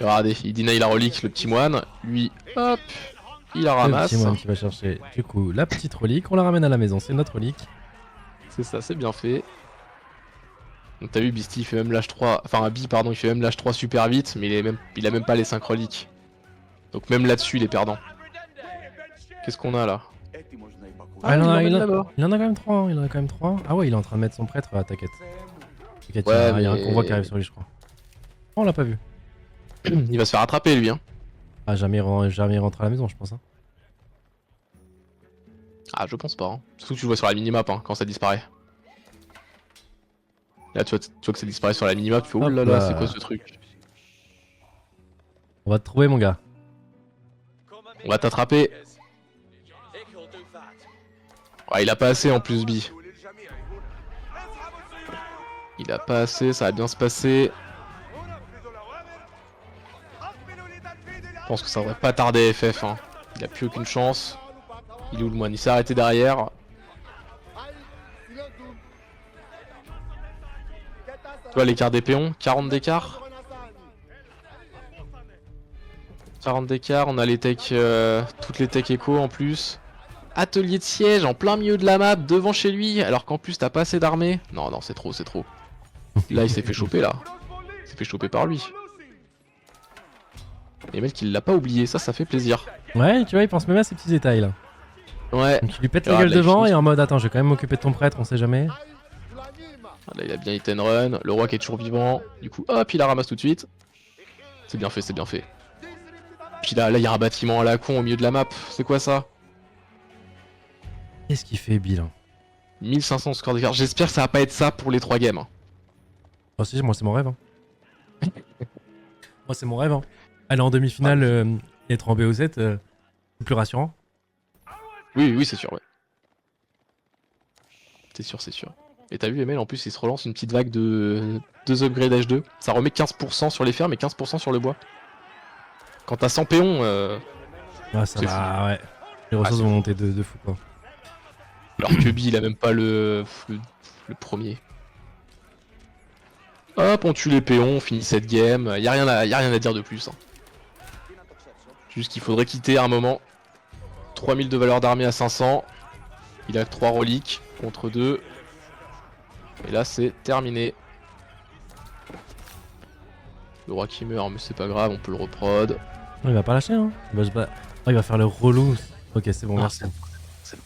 Et regardez, il deny la relique, le petit moine. Lui, hop, il la Le ramasse. petit moine qui va chercher, du coup, la petite relique. On la ramène à la maison, c'est notre relique. C'est ça, c'est bien fait. Donc t'as vu, Beastie il fait même l'âge 3, enfin Bi pardon, il fait même l'âge 3 super vite, mais il a même pas les 5 reliques. Donc même là-dessus il est perdant. Qu'est-ce qu'on a là? Ah, il en a, l'emmène il en- là-bas. il en a quand même 3, hein, il en a quand même 3. Ah ouais, il est en train de mettre son prêtre, t'inquiète. T'inquiète, Ouais, il y a un mais- convoi qui arrive sur lui, je crois. Oh, on l'a pas vu. Il va se faire attraper lui hein. Ah, jamais il rentre à la maison, je pense. Hein. Ah je pense pas. Hein. Surtout que tu le vois sur la minimap hein, quand ça disparaît. Là tu vois que ça disparaît sur la minimap, tu fais oh là Hop là, là. c'est quoi ce truc? On va te trouver, mon gars. On va t'attraper. Ouais, il a pas assez en plus Bi. Il a pas assez, ça va bien se passer. Je pense que ça devrait pas tarder FF hein. Il a plus aucune chance. Il est où le moine? Il s'est arrêté derrière. Tu vois l'écart des péons, 40 d'écart. 40 d'écart, on a les techs, toutes les techs écho en plus. Atelier de siège en plein milieu de la map, devant chez lui, alors qu'en plus t'as pas assez d'armée. Non, non, c'est trop, c'est trop. Là, il s'est fait choper là. Il s'est fait choper par lui. Et mec, il l'a pas oublié, ça fait plaisir. Ouais, tu vois, il pense même à ces petits détails là. Ouais. Donc il lui pète Ah, la gueule là, il devant finit. et en mode attends, je vais quand même m'occuper de ton prêtre, on sait jamais. Là, il a bien hit and run, le roi qui est toujours vivant. Du coup, hop, il la ramasse tout de suite. C'est bien fait, c'est bien fait. Puis là, il y a un bâtiment à la con au milieu de la map. C'est quoi ça? Qu'est-ce qu'il fait, Bill? 1500 score d'écart. J'espère que ça va pas être ça pour les 3 games. Oh si, moi c'est mon rêve. Hein. Moi c'est mon rêve. Hein. Aller en demi-finale et être en BO7, c'est plus rassurant. Oui, oui, c'est sûr, ouais. C'est sûr, c'est sûr. Et t'as vu, ML, en plus, il se relance une petite vague de 2 upgrades H2. Ça remet 15% sur les fermes et 15% sur le bois. Quand t'as 100 péons, Ouais, ça C'est va, ouais. Les ressources c'est vont fou. monter de fou quoi. alors que Bi, il a même pas le premier. Hop, on tue les péons, on finit cette game. Y a rien à dire de plus. Hein. Juste qu'il faudrait quitter à un moment. 3000 de valeur d'armée à 500. Il a 3 reliques contre 2. Et là, c'est terminé. Le roi qui meurt, mais c'est pas grave, on peut le reprod. Il va pas lâcher, hein. Oh, il va faire le relou. Ok, c'est bon, Ah, merci. c'est bon.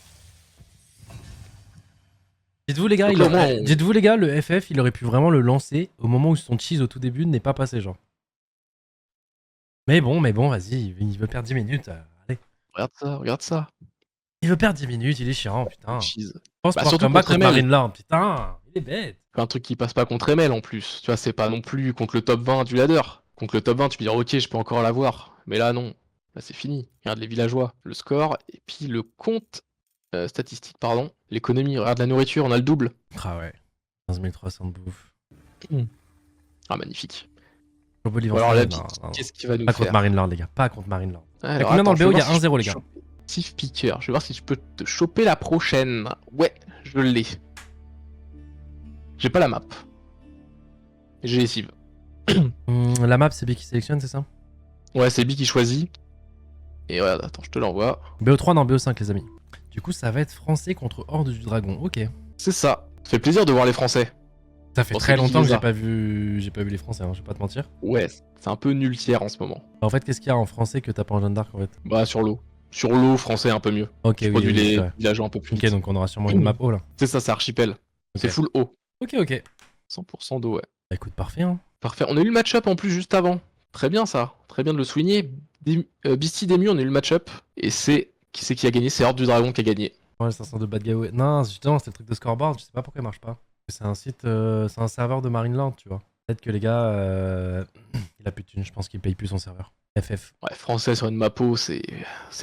Dites-vous les gars, Donc là, au moins, on- dites-vous les gars, le FF, il aurait pu vraiment le lancer au moment où son cheese au tout début n'est pas passé, genre. Mais bon, vas-y, il veut perdre 10 minutes. Allez. Regarde ça, regarde ça. Il veut perdre 10 minutes, il est chiant, putain. Cheese. Pense Bah, pour un surtout combat contre contre ML. Marine Lord, putain, il est bête. Un truc qui passe pas contre ML en plus. Tu vois, c'est pas non plus contre le top 20 du ladder. Contre le top 20, tu peux dire ok, je peux encore l'avoir. Mais là, non. Là, c'est fini. Regarde les villageois, le score, et puis le compte statistique, pardon. L'économie, regarde la nourriture, on a le double. Ah ouais. 15 300 de bouffe. Ah, magnifique. Turbo Livre Bon, alors en la Flamme, bite, non, non. qu'est-ce qu'il va nous Pas contre faire? Marine Lord, les gars, pas contre Marine Lord. Alors, combien dans le attends, BO? Il y a je vais voir si 1-0, je les gars. peux choper Steve Picker, je vais voir si je peux te choper la prochaine. Ouais, je l'ai. J'ai pas la map. J'ai les cives. La map, c'est B qui sélectionne, c'est ça? Ouais, c'est Bi qui choisit. Et ouais, attends, je te l'envoie. BO3 dans BO5, les amis. Du coup, ça va être français contre Horde du Dragon. Ok. C'est ça. Ça fait plaisir de voir les Français. Ça fait Bon, très c'est longtemps que bizarre. j'ai pas vu les Français, hein, je vais pas te mentir. Ouais, c'est un peu nul tiers en ce moment. En fait, qu'est-ce qu'il y a en français que t'as pas en Jeanne d'Arc en fait? Bah, sur l'eau. Sur l'eau, français un peu mieux. Ok, Je oui, produis oui, les c'est vrai. villageois un peu plus Ok, vite. donc on aura sûrement une map haut là. C'est ça, c'est archipel. C'est Ok. full eau. Ok. 100% d'eau, ouais. Bah écoute, parfait, hein. Parfait. On a eu le match-up en plus juste avant. Très bien ça. Très bien de le souligner. Beastie Demu, on a eu le match-up. Et c'est qui a gagné? C'est Horde du Dragon qui a gagné. Ouais, 500 de bad guy. Non, justement, c'est le truc de scoreboard, je sais pas pourquoi il marche pas. C'est un site, c'est un serveur de Marineland, tu vois. Peut-être que les gars, il a plus de thunes, je pense qu'il paye plus son serveur. FF. Ouais, français sur une mapo, c'est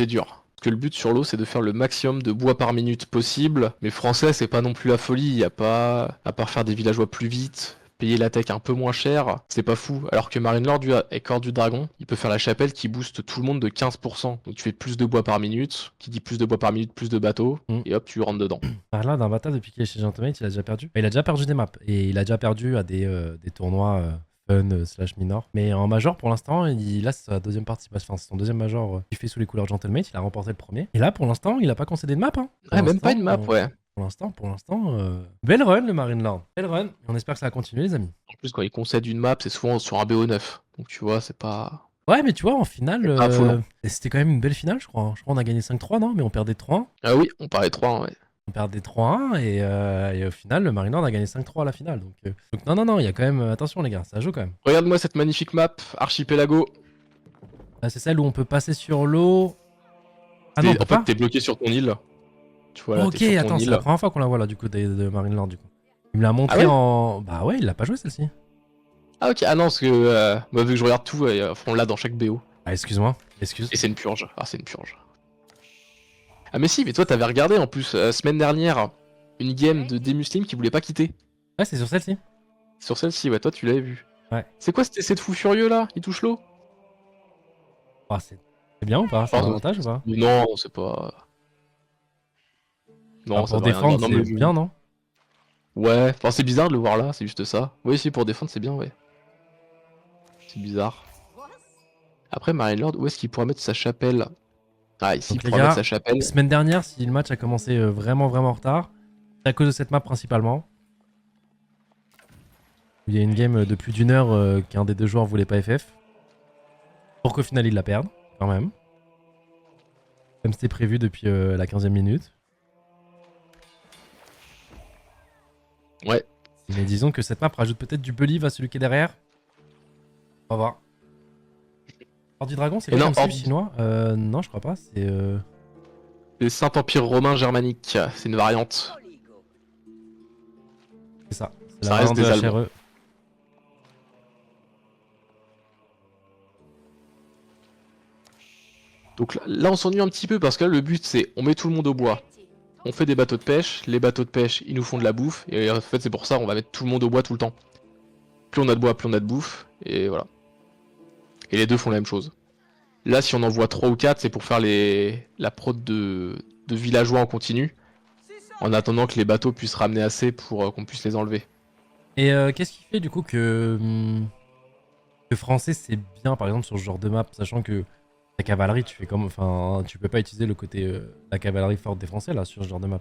dur. Parce que le but sur l'eau, c'est de faire le maximum de bois par minute possible. Mais français, c'est pas non plus la folie. Y a pas, à part faire des villageois plus vite, payer la tech un peu moins cher, c'est pas fou. Alors que Marinelord et Corps du Dragon, il peut faire la chapelle qui booste tout le monde de 15%. Donc tu fais plus de bois par minute, qui dit plus de bois par minute, plus de bateaux, et hop, tu rentres dedans. Par là, d'un bata, depuis qu'il est chez Gentlemates, il a déjà perdu. Il a déjà perdu des maps. Et il a déjà perdu à des tournois fun slash minor. Mais en major, pour l'instant, là, c'est sa deuxième partie. Enfin, c'est son deuxième major qu'il fait sous les couleurs de Gentlemates. Il a remporté le premier. Et là, pour l'instant, il a pas concédé de map. Hein. Ouais, même pas une map, ouais. Pour l'instant, belle run le Marinelord. Belle run. Et on espère que ça va continuer, les amis. En plus, quand il concède une map, c'est souvent sur un BO9. Donc tu vois, c'est pas... Ouais, mais tu vois, en finale, affolant. c'était quand même une belle finale, je crois. Je crois qu'on a gagné 5-3, non? Mais on perdait 3-1. Ah oui, on parlait 3, ouais. On perdait 3-1 et au final, le Marinelord a gagné 5-3 à la finale. Donc non, il y a quand même... attention, les gars, ça joue quand même. Regarde-moi cette magnifique map, Archipelago. Ah, c'est celle où on peut passer sur l'eau. Ah non, on peut En pas. fait, t'es bloqué sur ton île. Tu vois, là, Ok, t'es sur ton attends, c'est île. la première fois qu'on la voit là, du coup, de Marinelord, du coup. Il me l'a montré Ah ouais en... Bah ouais, il l'a pas joué celle-ci. Ah ok, ah non, parce que moi, vu que je regarde tout, on l'a dans chaque BO. Ah, excuse-moi, excuse. Et c'est une purge. Ah, c'est une purge. Ah mais si, mais toi, t'avais regardé en plus, semaine dernière, une game de Demuslim qui voulait pas quitter. Ouais, c'est sur celle-ci. Sur celle-ci, ouais, toi, tu l'avais vu. Ouais. C'est quoi cet essai de fou furieux là? Il touche l'eau? Ah, c'est bien ou pas? C'est un Pardon. avantage ou pas? Non, c'est pas... Non, Ah, ça pour veut rien défendre, dire. Non, c'est mais- bien, non? Ouais, enfin, c'est bizarre de le voir là, c'est juste ça. Oui, si, pour défendre, c'est bien, ouais. C'est bizarre. Après, Marinelord, où est-ce qu'il pourrait mettre sa chapelle? Ah, ici, Donc, il les pourrait gars, mettre sa chapelle. Semaine dernière, si le match a commencé vraiment en retard, c'est à cause de cette map principalement. Il y a une game de plus d'une heure qu'un des deux joueurs voulait pas FF. Pour qu'au final il la perde, quand même. Comme c'était prévu depuis la 15e minute. Ouais. Mais disons que cette map rajoute peut-être du believe à celui qui est derrière. On va voir. Horde du Dragon, c'est Et quoi non, comme Horde- cible chinois Non, je crois pas. C'est. Le Saint-Empire romain germanique, c'est une variante. C'est ça. C'est Ça la reste variante de des Allemands. HRE. Donc là, on s'ennuie un petit peu parce que là, le but, c'est on met tout le monde au bois. On fait des bateaux de pêche. Les bateaux de pêche, ils nous font de la bouffe. Et en fait, c'est pour ça on va mettre tout le monde au bois tout le temps. Plus on a de bois, plus on a de bouffe. Et voilà. Et les deux font la même chose. Là, si on envoie 3 ou 4, c'est pour faire la prod de villageois en continu. En attendant que les bateaux puissent ramener assez pour qu'on puisse les enlever. Et qu'est-ce qui fait du coup que français c'est bien par exemple sur ce genre de map, sachant que la cavalerie, tu fais comme. Enfin, tu peux pas utiliser le côté la cavalerie forte des Français là sur ce genre de map.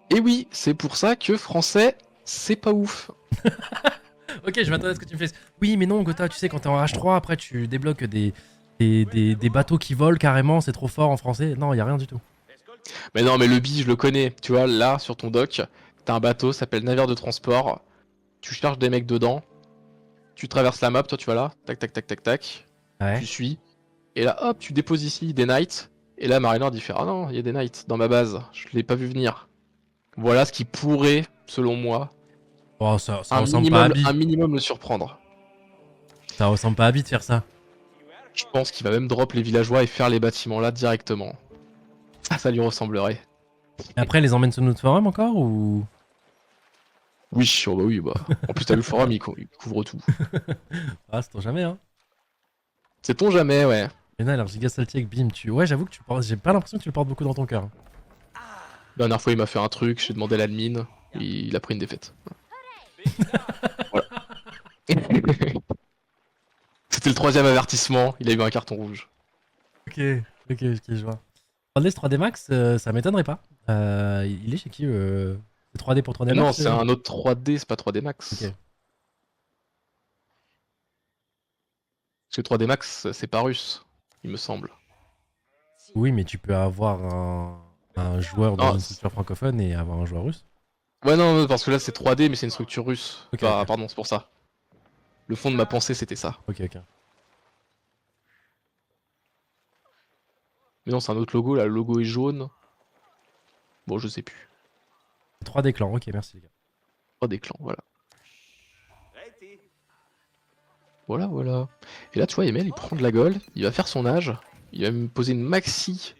Et oui, c'est pour ça que français, c'est pas ouf. Ok, je m'attendais à ce que tu me fasses. Oui, mais non, Gotha, tu sais, quand t'es en H3, après tu débloques des bateaux qui volent carrément, c'est trop fort en français. Non, y a rien du tout. Mais non, mais le bi, je le connais. Tu vois, là, sur ton dock, t'as un bateau, ça s'appelle navire de transport. Tu charges des mecs dedans. Tu traverses la map, toi, tu vas là. Tac, tac, tac, tac, tac. Ouais. Tu suis. Et là, hop, tu déposes ici des knights. Et là, Marinard, il fait ah non, il y a des knights dans ma base. Je l'ai pas vu venir. Voilà ce qui pourrait, selon moi, Oh, ça ressemble pas à Abby. un minimum le surprendre. Ça ressemble pas à Abby de faire ça. Je pense qu'il va même drop les villageois et faire les bâtiments là directement. Ça lui ressemblerait. Et après, elle les emmène sur notre forum encore ou. Oui, oh bah oui, bah. En plus, t'as vu le forum, il couvre tout. Ah, c'est jamais, hein. Sait-on jamais, ouais. Lena, alors giga salty avec Bim, Ouais, j'avoue que j'ai pas l'impression que tu le portes beaucoup dans ton cœur. La dernière fois, il m'a fait un truc, j'ai demandé à l'admin, il a pris une défaite. Voilà. C'était le 3ème avertissement, il a eu un carton rouge. Ok, je vois. 3D Max, ça m'étonnerait pas. Il est chez qui C'est 3D pour 3D Max Non, c'est un autre 3D, c'est pas 3D Max. Ok. Parce que 3D Max, c'est pas russe, il me semble. Oui, mais tu peux avoir un joueur dans Non, une structure francophone et avoir un joueur russe. Ouais, non, parce que là, c'est 3D, mais c'est une structure russe. Ok, Enfin, ok. pardon, c'est pour ça. Le fond de ma pensée, c'était ça. Ok. Mais non, c'est un autre logo, là, le logo est jaune. Bon, je sais plus. 3D clan, ok, merci les gars. 3D clan, voilà. Voilà. Et là, tu vois, Emel, il prend de la gold, il va faire son âge, il va me poser une maxi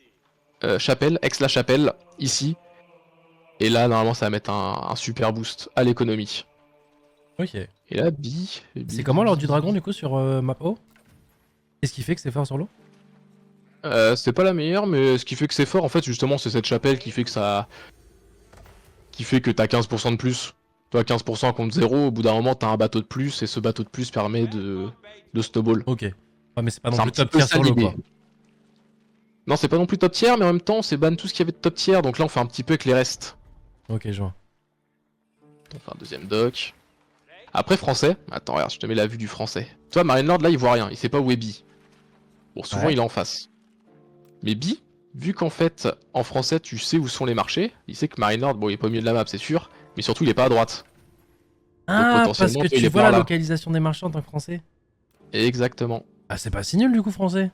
Chapelle, Aix-la-Chapelle, ici. Et là, normalement, ça va mettre un super boost à l'économie. Ok. Et là, B. C'est comment l'ordre du dragon du coup sur map O? Qu'est-ce qui fait que c'est fort sur l'eau? C'est pas la meilleure, mais ce qui fait que c'est fort, en fait, justement, c'est cette chapelle qui fait que ça. Qui fait que t'as 15% de plus. Toi, 15% contre 0, au bout d'un moment, t'as un bateau de plus, et ce bateau de plus permet de snowball. Ok. Ouais, mais c'est pas non C'est un plus petit top peu tier ça sur l'eau l'idée. quoi. Non, c'est pas non plus top tier, mais en même temps, c'est ban tout ce qu'il y avait de top tier, donc là, on fait un petit peu avec les restes. Ok, je vois. On fait un deuxième dock. Après, français. Attends, regarde, je te mets la vue du français. Toi, Marinelord, là, il voit rien, il sait pas où est B. Bon, souvent, Ouais. il est en face. Mais B, vu qu'en fait, en français, tu sais où sont les marchés, il sait que Marinelord, bon, il est pas au milieu de la map, c'est sûr, mais surtout, il est pas à droite. Donc, Ah, parce potentiellement, que toi, il tu est vois par la là. localisation des marchands en tant que français. Exactement. Ah, c'est pas si nul du coup français.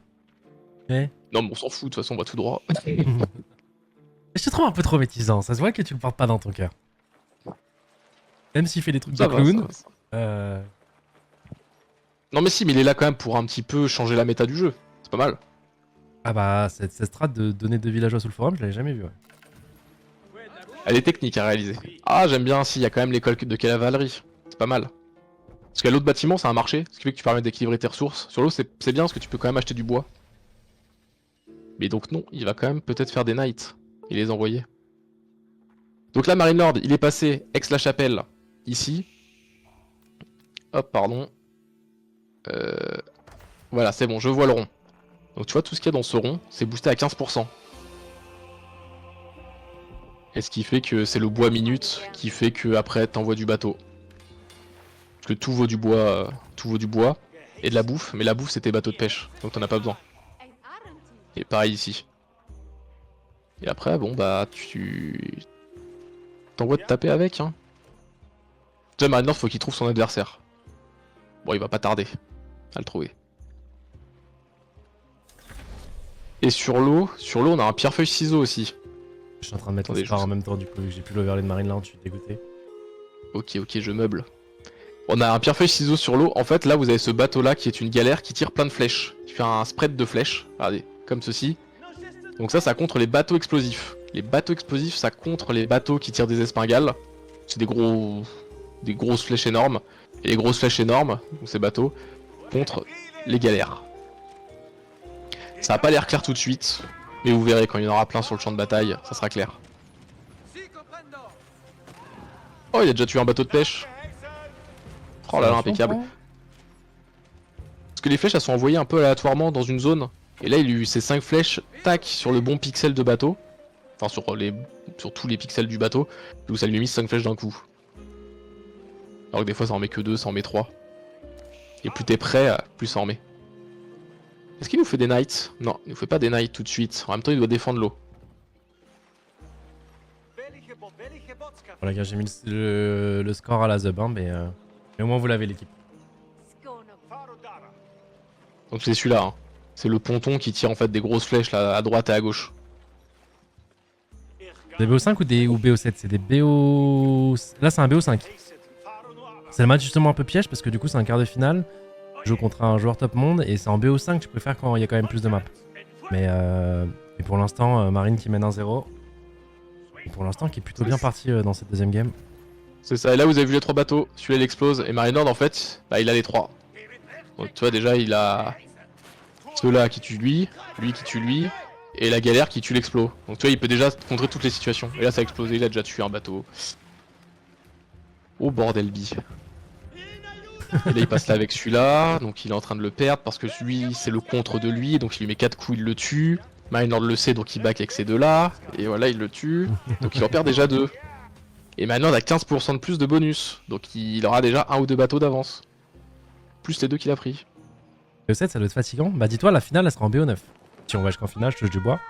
Eh. Non, mais on s'en fout, de toute façon, on va tout droit. Je te trouve un peu trop métisant, ça se voit que tu le portes pas dans ton cœur. Même s'il fait des trucs de Ça va, ça clown. va, ça va. Non, mais si, mais il est là quand même pour un petit peu changer la méta du jeu. C'est pas mal. Ah bah, cette strat de donner 2 villageois sous le forum, je l'avais jamais vu. Ouais. Elle est technique à réaliser. Ah, j'aime bien, si, il y a quand même l'école de cavalerie. C'est pas mal. Parce qu'à l'autre bâtiment, c'est un marché, ce qui fait que tu permets d'équilibrer tes ressources. Sur l'eau, c'est bien parce que tu peux quand même acheter du bois. Mais donc non, il va quand même peut-être faire des knights et les envoyer. Donc là, Marinelord, il est passé Aix-la-Chapelle, ici. Hop, pardon. Voilà, c'est bon, je vois le rond. Donc tu vois, tout ce qu'il y a dans ce rond, c'est boosté à 15%. Et ce qui fait que c'est le bois minute qui fait que après t'envoies du bateau. Parce que tout vaut du bois et de la bouffe, mais la bouffe c'est tes bateaux de pêche, donc t'en as pas besoin. Et pareil ici. Et après, bon bah tu t'envoies de taper avec, hein. Déjà Marinelord, faut qu'il trouve son adversaire. Bon, il va pas tarder à le trouver. Et sur l'eau, on a un pierre-feuille-ciseau aussi. Je suis en train de mettre Attendez, le star en même temps, du coup, vu que j'ai plus l'overlay de Marineland, je suis dégoûté. Ok, je meuble. On a un pierre-feuille-ciseau sur l'eau. En fait, là, vous avez ce bateau-là qui est une galère qui tire plein de flèches. Qui fait un spread de flèches. Regardez, comme ceci. Donc ça contre les bateaux explosifs. Les bateaux explosifs, ça contre les bateaux qui tirent des espingales. C'est des grosses flèches énormes. Et les grosses flèches énormes, donc ces bateaux, contre les galères. Ça a pas l'air clair tout de suite. Mais vous verrez, quand il y en aura plein sur le champ de bataille, ça sera clair. Oh, il a déjà tué un bateau de pêche. Oh là là, impeccable. Parce que les flèches elles sont envoyées un peu aléatoirement dans une zone. Et là il a eu ses 5 flèches, tac, sur le bon pixel de bateau. Enfin sur tous les pixels du bateau. Donc ça lui a mis 5 flèches d'un coup. Alors que des fois ça en met que 2, ça en met 3. Et plus t'es prêt, plus ça en met. Est-ce qu'il nous fait des knights? Non, il nous fait pas des knights tout de suite. En même temps il doit défendre l'eau. Voilà, gars, j'ai mis le score à la zub, hein, mais au moins vous l'avez l'équipe. Donc c'est celui-là, hein. C'est le ponton qui tire en fait des grosses flèches là, à droite et à gauche. Des BO5 ou BO7? C'est des BO... Là c'est un BO5. C'est le match justement un peu piège parce que du coup c'est un quart de finale. Je joue contre un joueur top monde et c'est en BO5 que je préfère quand il y a quand même plus de maps. Mais pour l'instant, Marine qui mène 1-0. Et pour l'instant qui est plutôt bien parti dans cette deuxième game. C'est ça, et là vous avez vu les 3 bateaux, celui-là il explose, et Marinelord en fait, bah il a les 3. Donc tu vois déjà il a ceux-là qui tuent lui qui tue lui, et la galère qui tue l'explos. Donc tu vois il peut déjà contrer toutes les situations. Et là ça a explosé, il a déjà tué un bateau. Oh bordel bi. Et là il passe là avec celui-là, donc il est en train de le perdre parce que lui c'est le contre de lui, donc il lui met 4 coups, il le tue. Marinelord le sait donc il back avec ces deux-là, et voilà il le tue. Donc il en perd déjà 2. Et maintenant on a 15% de plus de bonus, donc il aura déjà 1 ou 2 bateaux d'avance. Plus les 2 qu'il a pris. BO7 ça doit être fatigant. Bah dis-toi la finale elle sera en BO9. Si on va jusqu'en finale je touche du bois.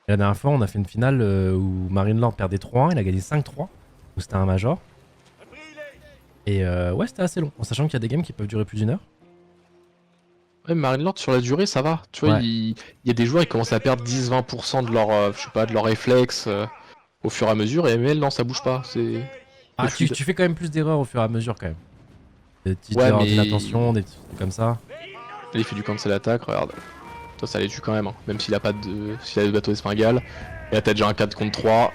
Et la dernière fois on a fait une finale où Marineland perdait 3-1, il a gagné 5-3. Où c'était un major. Et ouais c'était assez long, en sachant qu'il y a des games qui peuvent durer plus d'une heure. Ouais, Marinelord sur la durée ça va, tu vois, Ouais. il y a des joueurs qui commencent à perdre 10-20% de leur, je sais pas, de leur réflexe au fur et à mesure, et ML non ça bouge pas, c'est Ah tu fluide. fais quand même plus d'erreurs au fur et à mesure quand même. Des petites Ouais erreurs mais d'inattention, des petits trucs comme ça. là, il fait du cancel attack, regarde. Toi, ça les tue quand même, hein. Même s'il a pas de, s'il a de bateau d'Espingal. Et là, t'as déjà un 4 contre 3.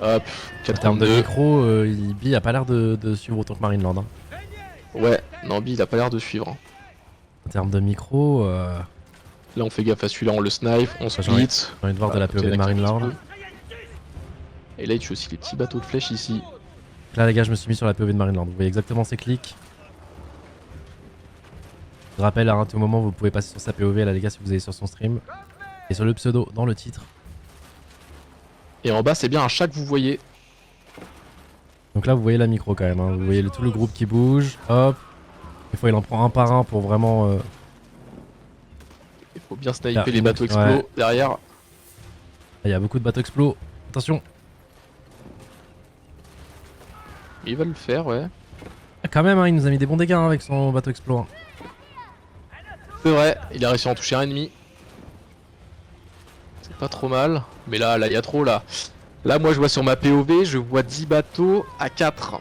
Hop, En 4 termes contre de 2. micro, Bi a pas l'air de suivre autant que Marineland. Hein. Ouais, Nambi, il a pas l'air de suivre, hein. En termes de micro, Là, on fait gaffe à celui-là, on le snipe, on j'ai envie split. de voir de Voilà, la comme ça, POV il y de en a qui Marinelord. explosent. Et là, il tue aussi les petits bateaux de flèches ici. Là, les gars, je me suis mis sur la POV de Marineland. Vous voyez exactement ses clics. Je rappelle, à tout moment, vous pouvez passer sur sa POV, là, les gars, si vous allez sur son stream. Et sur le pseudo, dans le titre. Et en bas, c'est bien un chat que vous voyez. Donc là, vous voyez la micro quand même. Hein. Vous voyez tout le groupe qui bouge. Hop. Des fois, il en prend un par un pour vraiment. Il faut bien sniper Là, les bateaux explos ouais. derrière. Il y a beaucoup de bateaux explos. Attention. Il va le faire, ouais. Ah, quand même, hein, il nous a mis des bons dégâts hein, avec son bateau explo. Hein. C'est vrai, il a réussi à en toucher un ennemi. C'est pas trop mal. Mais là, il y a trop là. Là, moi, je vois sur ma POV, je vois 10 bateaux à 4.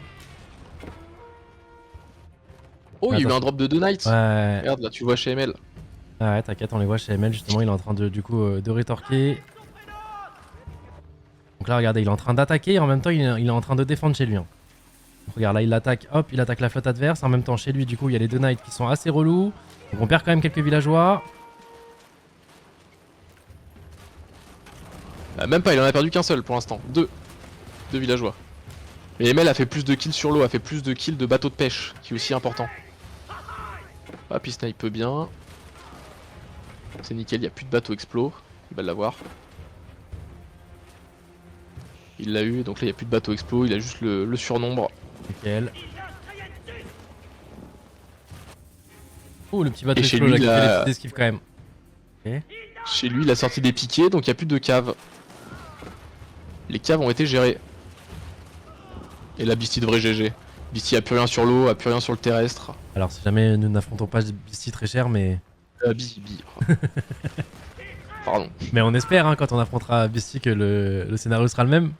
Oh, il y a eu un drop de 2 knights. Ouais. Regarde, là, tu vois chez ML. Ah ouais, t'inquiète, on les voit chez ML. Justement, il est en train de, du coup, de rétorquer. Donc là, regardez, il est en train d'attaquer et en même temps, il est en train de défendre chez lui. Hein. Donc, regarde, là, il attaque, hop, il attaque la flotte adverse. En même temps, chez lui, du coup, il y a les 2 knights qui sont assez relous. Donc, on perd quand même quelques villageois. Même pas, il en a perdu qu'un seul pour l'instant. Deux villageois. Mais ML a fait plus de kills sur l'eau, a fait plus de kills de bateaux de pêche, qui est aussi important. Hop, il snipe bien. C'est nickel, il n'y a plus de bateau explos. Il va l'avoir. Il l'a eu, donc là il n'y a plus de bateau explos, il a juste le surnombre. Nickel. Oh, le petit bateau Et chez explo lui, là qui il fait a- les petites esquives quand même. Ok. Chez lui, il a sorti des piquets, donc il n'y a plus de caves. Les caves ont été gérées. Et là, Beastie devrait GG. Beastie a plus rien sur l'eau, a plus rien sur le terrestre. Alors, si jamais nous n'affrontons pas Beastie très cher, mais. Bi. Pardon. Mais on espère hein, quand on affrontera Beastie que le scénario sera le même.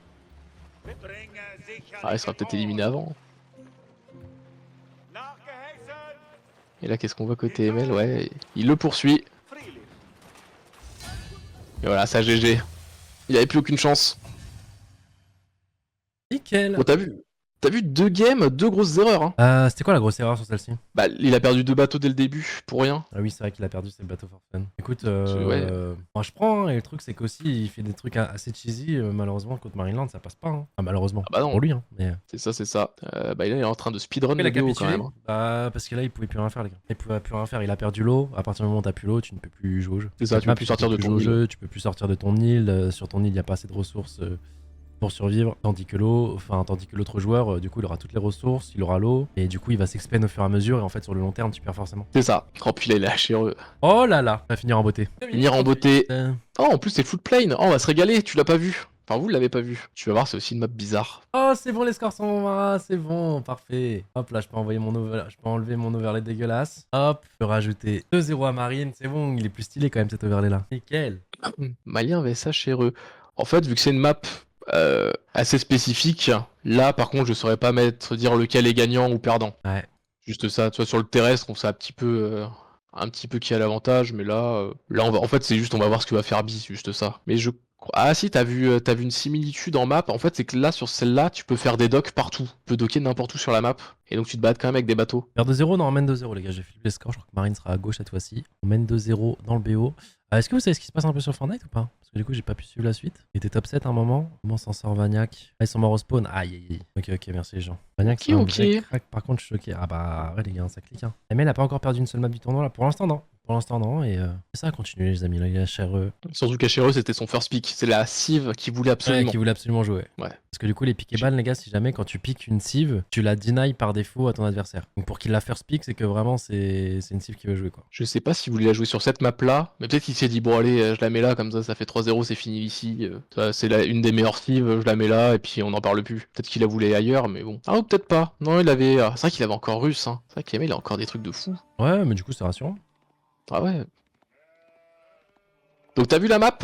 Ah, il sera peut-être éliminé avant. Et là, qu'est-ce qu'on voit côté ML? Ouais, il le poursuit. Et voilà, ça GG. Il avait plus aucune chance. Nickel. Bon, t'as vu 2 games, 2 grosses erreurs. Hein. C'était quoi la grosse erreur sur celle-ci? Bah, il a perdu 2 bateaux dès le début, pour rien. Ah oui, c'est vrai qu'il a perdu ses bateaux for fun. Écoute, Ouais. moi je prends, hein, et le truc c'est qu'aussi il fait des trucs assez cheesy, malheureusement contre Marineland ça passe pas. Hein. Ah, malheureusement, Ah bah non. pour lui. Hein, mais... C'est ça, c'est ça. Bah, là, il est en train de speedrun Il le a BO quand capitulé même. Hein. bah, parce que là il pouvait plus rien faire les gars. Il pouvait plus rien faire, il a perdu l'eau. À partir du moment où t'as plus l'eau, tu ne peux plus jouer au jeu. C'est ça, tu peux plus sortir de ton île. Tu peux plus sortir de ton île. Sur ton île, il n'y a pas assez de ressources pour survivre. Tandis que l'autre joueur, du coup, il aura toutes les ressources, il aura l'eau. Et du coup, il va s'expand au fur et à mesure. Et en fait, sur le long terme, tu perds forcément. C'est ça. Oh, puis là, il est lâché. Oh là là, ça va finir en beauté. Finir en beauté. Euh, Oh, en plus, c'est Foot Plane. Oh, on va se régaler. Tu l'as pas vu. Enfin, vous l'avez pas vu. Tu vas voir, c'est aussi une map bizarre. Oh, c'est bon, les scores sont bons. C'est bon, parfait. Hop, là, je peux enlever mon overlay dégueulasse. Hop, je peux rajouter 2-0 à Marine. C'est bon, il est plus stylé quand même cet overlay là. Nickel. Malien VSH chez eux. En fait, vu que c'est une map assez spécifique, là, par contre, je saurais pas dire lequel est gagnant ou perdant. Ouais. Juste ça. Tu vois, sur le terrestre, on sait un petit peu qui a l'avantage, mais là, en fait, c'est juste, on va voir ce que va faire Bi, c'est juste ça. Mais ah si, t'as vu une similitude en map. En fait, c'est que là, sur celle-là, tu peux faire des docks partout. Tu peux docker n'importe où sur la map. Et donc, tu te bats quand même avec des bateaux. Perd 2-0, non, on mène 2-0, les gars. J'ai flippé les scores. Je crois que Marine sera à gauche cette fois-ci. On mène 2-0 dans le BO. Est-ce que vous savez ce qui se passe un peu sur Fortnite ou pas? Parce que du coup, j'ai pas pu suivre la suite. Il était top 7 à un moment. Comment s'en sort Vagnac? Ah, ils sont morts au spawn. Aïe, aïe, aïe. Ok, merci les gens. Vagnac, c'est un vrai crack. Par contre, je suis choqué. Ah bah, ouais, les gars, ça clique. Hein. ML a pas encore perdu une seule map du tournoi là. Pour l'instant, non. Pour l'instant, non. Et ça a continué, les amis. Là, il est HRE. Surtout qu'HRE, c'était son first pick. C'est la cive qui voulait absolument. Ouais, qui voulait absolument jouer. Ouais. Parce que du coup, les pick et balles, les gars, si jamais quand tu piques une cive, tu la deny par défaut à ton adversaire. Donc pour qu'il la first pick, c'est que vraiment, c'est une cive qui veut jouer, quoi. Je sais pas s'il voulait la jouer sur cette map là, mais peut-être qu'il s'est dit bon allez je la mets là comme ça fait 3-0, c'est fini ici. C'est une des meilleures cives, je la mets là et puis on n'en parle plus. Peut-être qu'il la voulait ailleurs mais bon. Ah ou peut-être pas. Non il avait. C'est vrai qu'il avait encore russe hein. C'est vrai qu'il il a encore des trucs de fou. Ouais mais du coup c'est rassurant. Ah ouais. Donc t'as vu la map?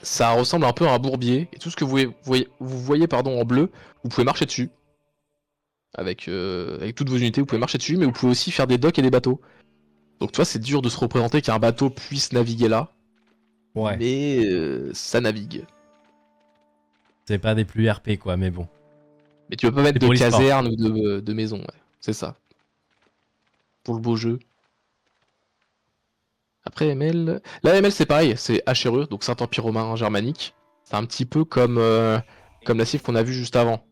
Ça ressemble un peu à un bourbier et tout ce que vous voyez pardon en bleu, vous pouvez marcher dessus. Avec toutes vos unités, vous pouvez marcher dessus, mais vous pouvez aussi faire des docks et des bateaux. Donc tu vois, c'est dur de se représenter qu'un bateau puisse naviguer là, Ouais. mais ça navigue. C'est pas des plus RP, quoi, mais bon. Mais tu peux pas mettre C'est de pour l'histoire. caserne ou de maison, ouais. C'est ça. Pour le beau jeu. Après ML... Là ML c'est pareil, c'est Achéreux, donc Saint-Empire romain germanique. C'est un petit peu comme la cible qu'on a vue juste avant.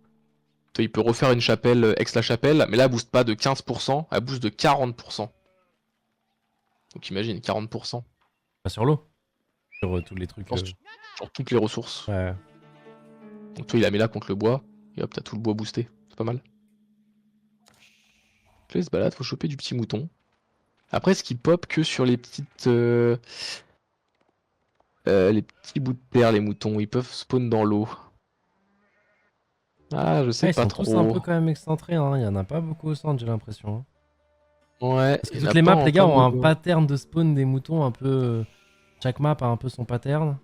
Il peut refaire une chapelle ex-la-chapelle, mais là elle booste pas de 15%, elle booste de 40%. Donc imagine, 40%. Pas sur l'eau. Sur tous les trucs. Sur toutes les ressources. Ouais. Donc toi il a mis là contre le bois, et hop t'as tout le bois boosté. C'est pas mal. Là il se balade, faut choper du petit mouton. Après ce qui pop que sur les petites... les petits bouts de terre, les moutons, ils peuvent spawn dans l'eau. Ah, je sais Ouais, ils pas sont trop. tous un peu quand même excentrés, hein. Il y en a pas beaucoup au centre, j'ai l'impression. Ouais. Parce que il y en toutes a les pas maps, en les gars, plein ont un milieu. pattern de spawn des moutons un peu. Chaque map a un peu son pattern.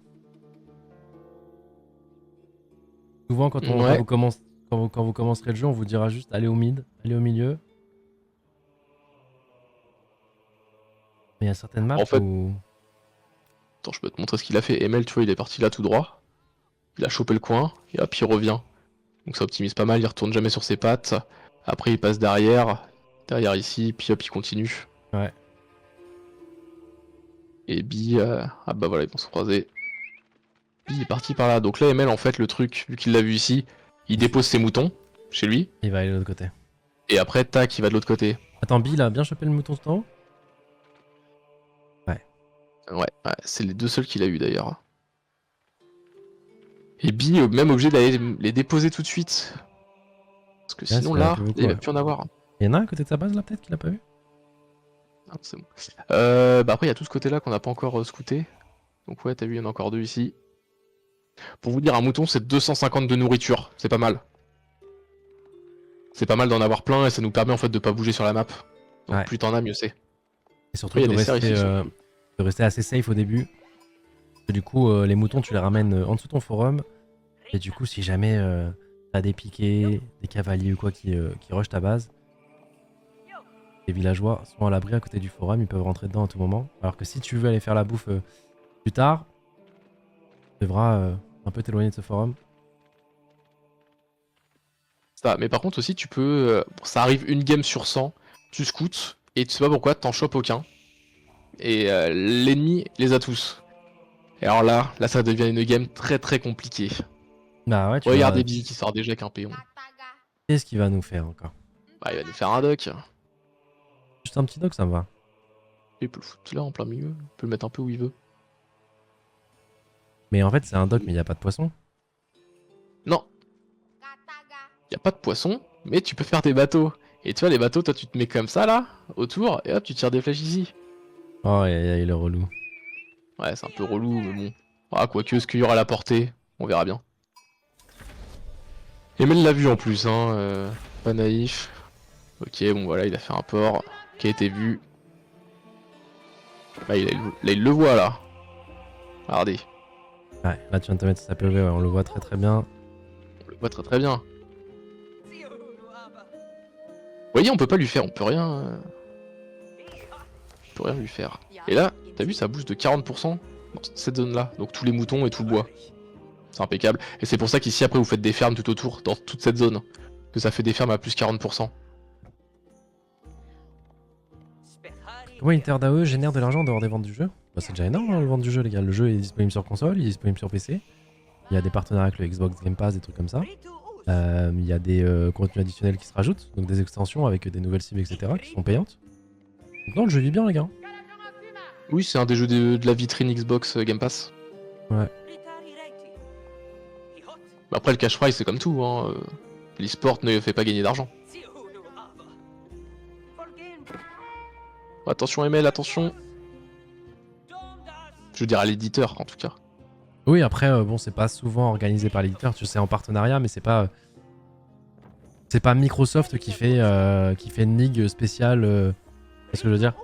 Souvent, quand Ouais. vous commencerez le jeu, on vous dira juste allez au mid, allez au milieu. Mais il y a certaines maps En fait, où. attends, je peux te montrer ce qu'il a fait. ML, tu vois, il est parti là tout droit. Il a chopé le coin, et hop, il revient. Donc ça optimise pas mal, il retourne jamais sur ses pattes. Après, il passe derrière ici, puis hop, il continue. Ouais. Et Bi, ah bah voilà, ils vont se croiser. Bi est parti par là. Donc là, ML, en fait, le truc, vu qu'il l'a vu ici, il dépose ses moutons chez lui. Il va aller de l'autre côté. Et après, tac, il va de l'autre côté. Attends, Bill a bien chopé le mouton tout en haut. Ouais, c'est les deux seuls qu'il a eu d'ailleurs. Et Bi, même obligé d'aller les déposer tout de suite. Parce que sinon il y en a là, plus beaucoup, il va ouais. plus en avoir. Il y en a un à côté de sa base là, peut-être qu'il a pas vu. Ah, c'est bon. Bah après, il y a tout ce côté-là qu'on n'a pas encore scouté. Donc ouais, t'as vu, il y en a encore deux ici. Pour vous dire, un mouton, c'est 250 de nourriture. C'est pas mal. C'est pas mal d'en avoir plein et ça nous permet en fait de pas bouger sur la map. Donc Ouais. plus t'en as, mieux c'est. Et surtout Après, il y de a des cerfs rester, ici qui sont cool. de rester assez safe au début. Parce que du coup, les moutons, tu les ramènes en dessous de ton forum. Et du coup, si jamais t'as des piquets, des cavaliers ou quoi qui rushent ta base, les villageois sont à l'abri à côté du forum, ils peuvent rentrer dedans à tout moment. Alors que si tu veux aller faire la bouffe plus tard, tu devras un peu t'éloigner de ce forum. Ça. Mais par contre aussi, tu peux... ça arrive une game sur 100, tu scoutes, et tu sais pas pourquoi, t'en chopes aucun. Et l'ennemi les a tous. Et alors là, ça devient une game très très compliquée. Bah ouais, tu Regarde vois. Ebi qui sort déjà avec un péon. Qu'est-ce qu'il va nous faire encore? Bah il va nous faire un dock. Juste un petit dog, ça me va. Il peut le foutre là en plein milieu, il peut le mettre un peu où il veut. Mais en fait, c'est un dog, mais il n'y a pas de poisson. Non, y a pas de poisson, mais tu peux faire des bateaux. Et tu vois les bateaux, toi tu te mets comme ça là, autour, et hop tu tires des flèches ici. Oh, aïe, aïe, aïe, le relou. Ouais c'est un peu relou mais bon. Ah quoique ce qu'il y aura à la portée, on verra bien. Emel l'a vu en plus pas naïf. Ok bon voilà il a fait un port qui a été vu. Là il le voit là. Regardez, Ouais, là, tu viens de te mettre sa POV, ouais, on le voit très très bien. on le voit très très bien. Vous voyez on peut pas lui faire, on peut rien lui faire. Et là, t'as vu ça booste de 40% dans cette zone là, donc tous les moutons et tout le bois. C'est impeccable. Et c'est pour ça qu'ici après vous faites des fermes tout autour, dans toute cette zone. Que ça fait des fermes à plus 40%. Comment InterDAE génère de l'argent en dehors des ventes du jeu? Bah, c'est déjà énorme, hein, le vente du jeu, les gars. Le jeu est disponible sur console, il est disponible sur PC. Il y a des partenariats avec le Xbox Game Pass, des trucs comme ça. Il y a des contenus additionnels qui se rajoutent, donc des extensions avec des nouvelles cibles, etc., qui sont payantes. Donc non, le jeu vit bien, les gars. Oui, c'est un des jeux de la vitrine Xbox Game Pass. Ouais. Bah après le cash prize c'est comme tout, l'e-sport ne fait pas gagner d'argent. Attention ML, attention. Je dirais à l'éditeur en tout cas. Oui, après, bon, c'est pas souvent organisé par l'éditeur, tu sais, en partenariat, mais c'est pas Microsoft qui fait une ligue spéciale. Qu'est-ce que je veux dire?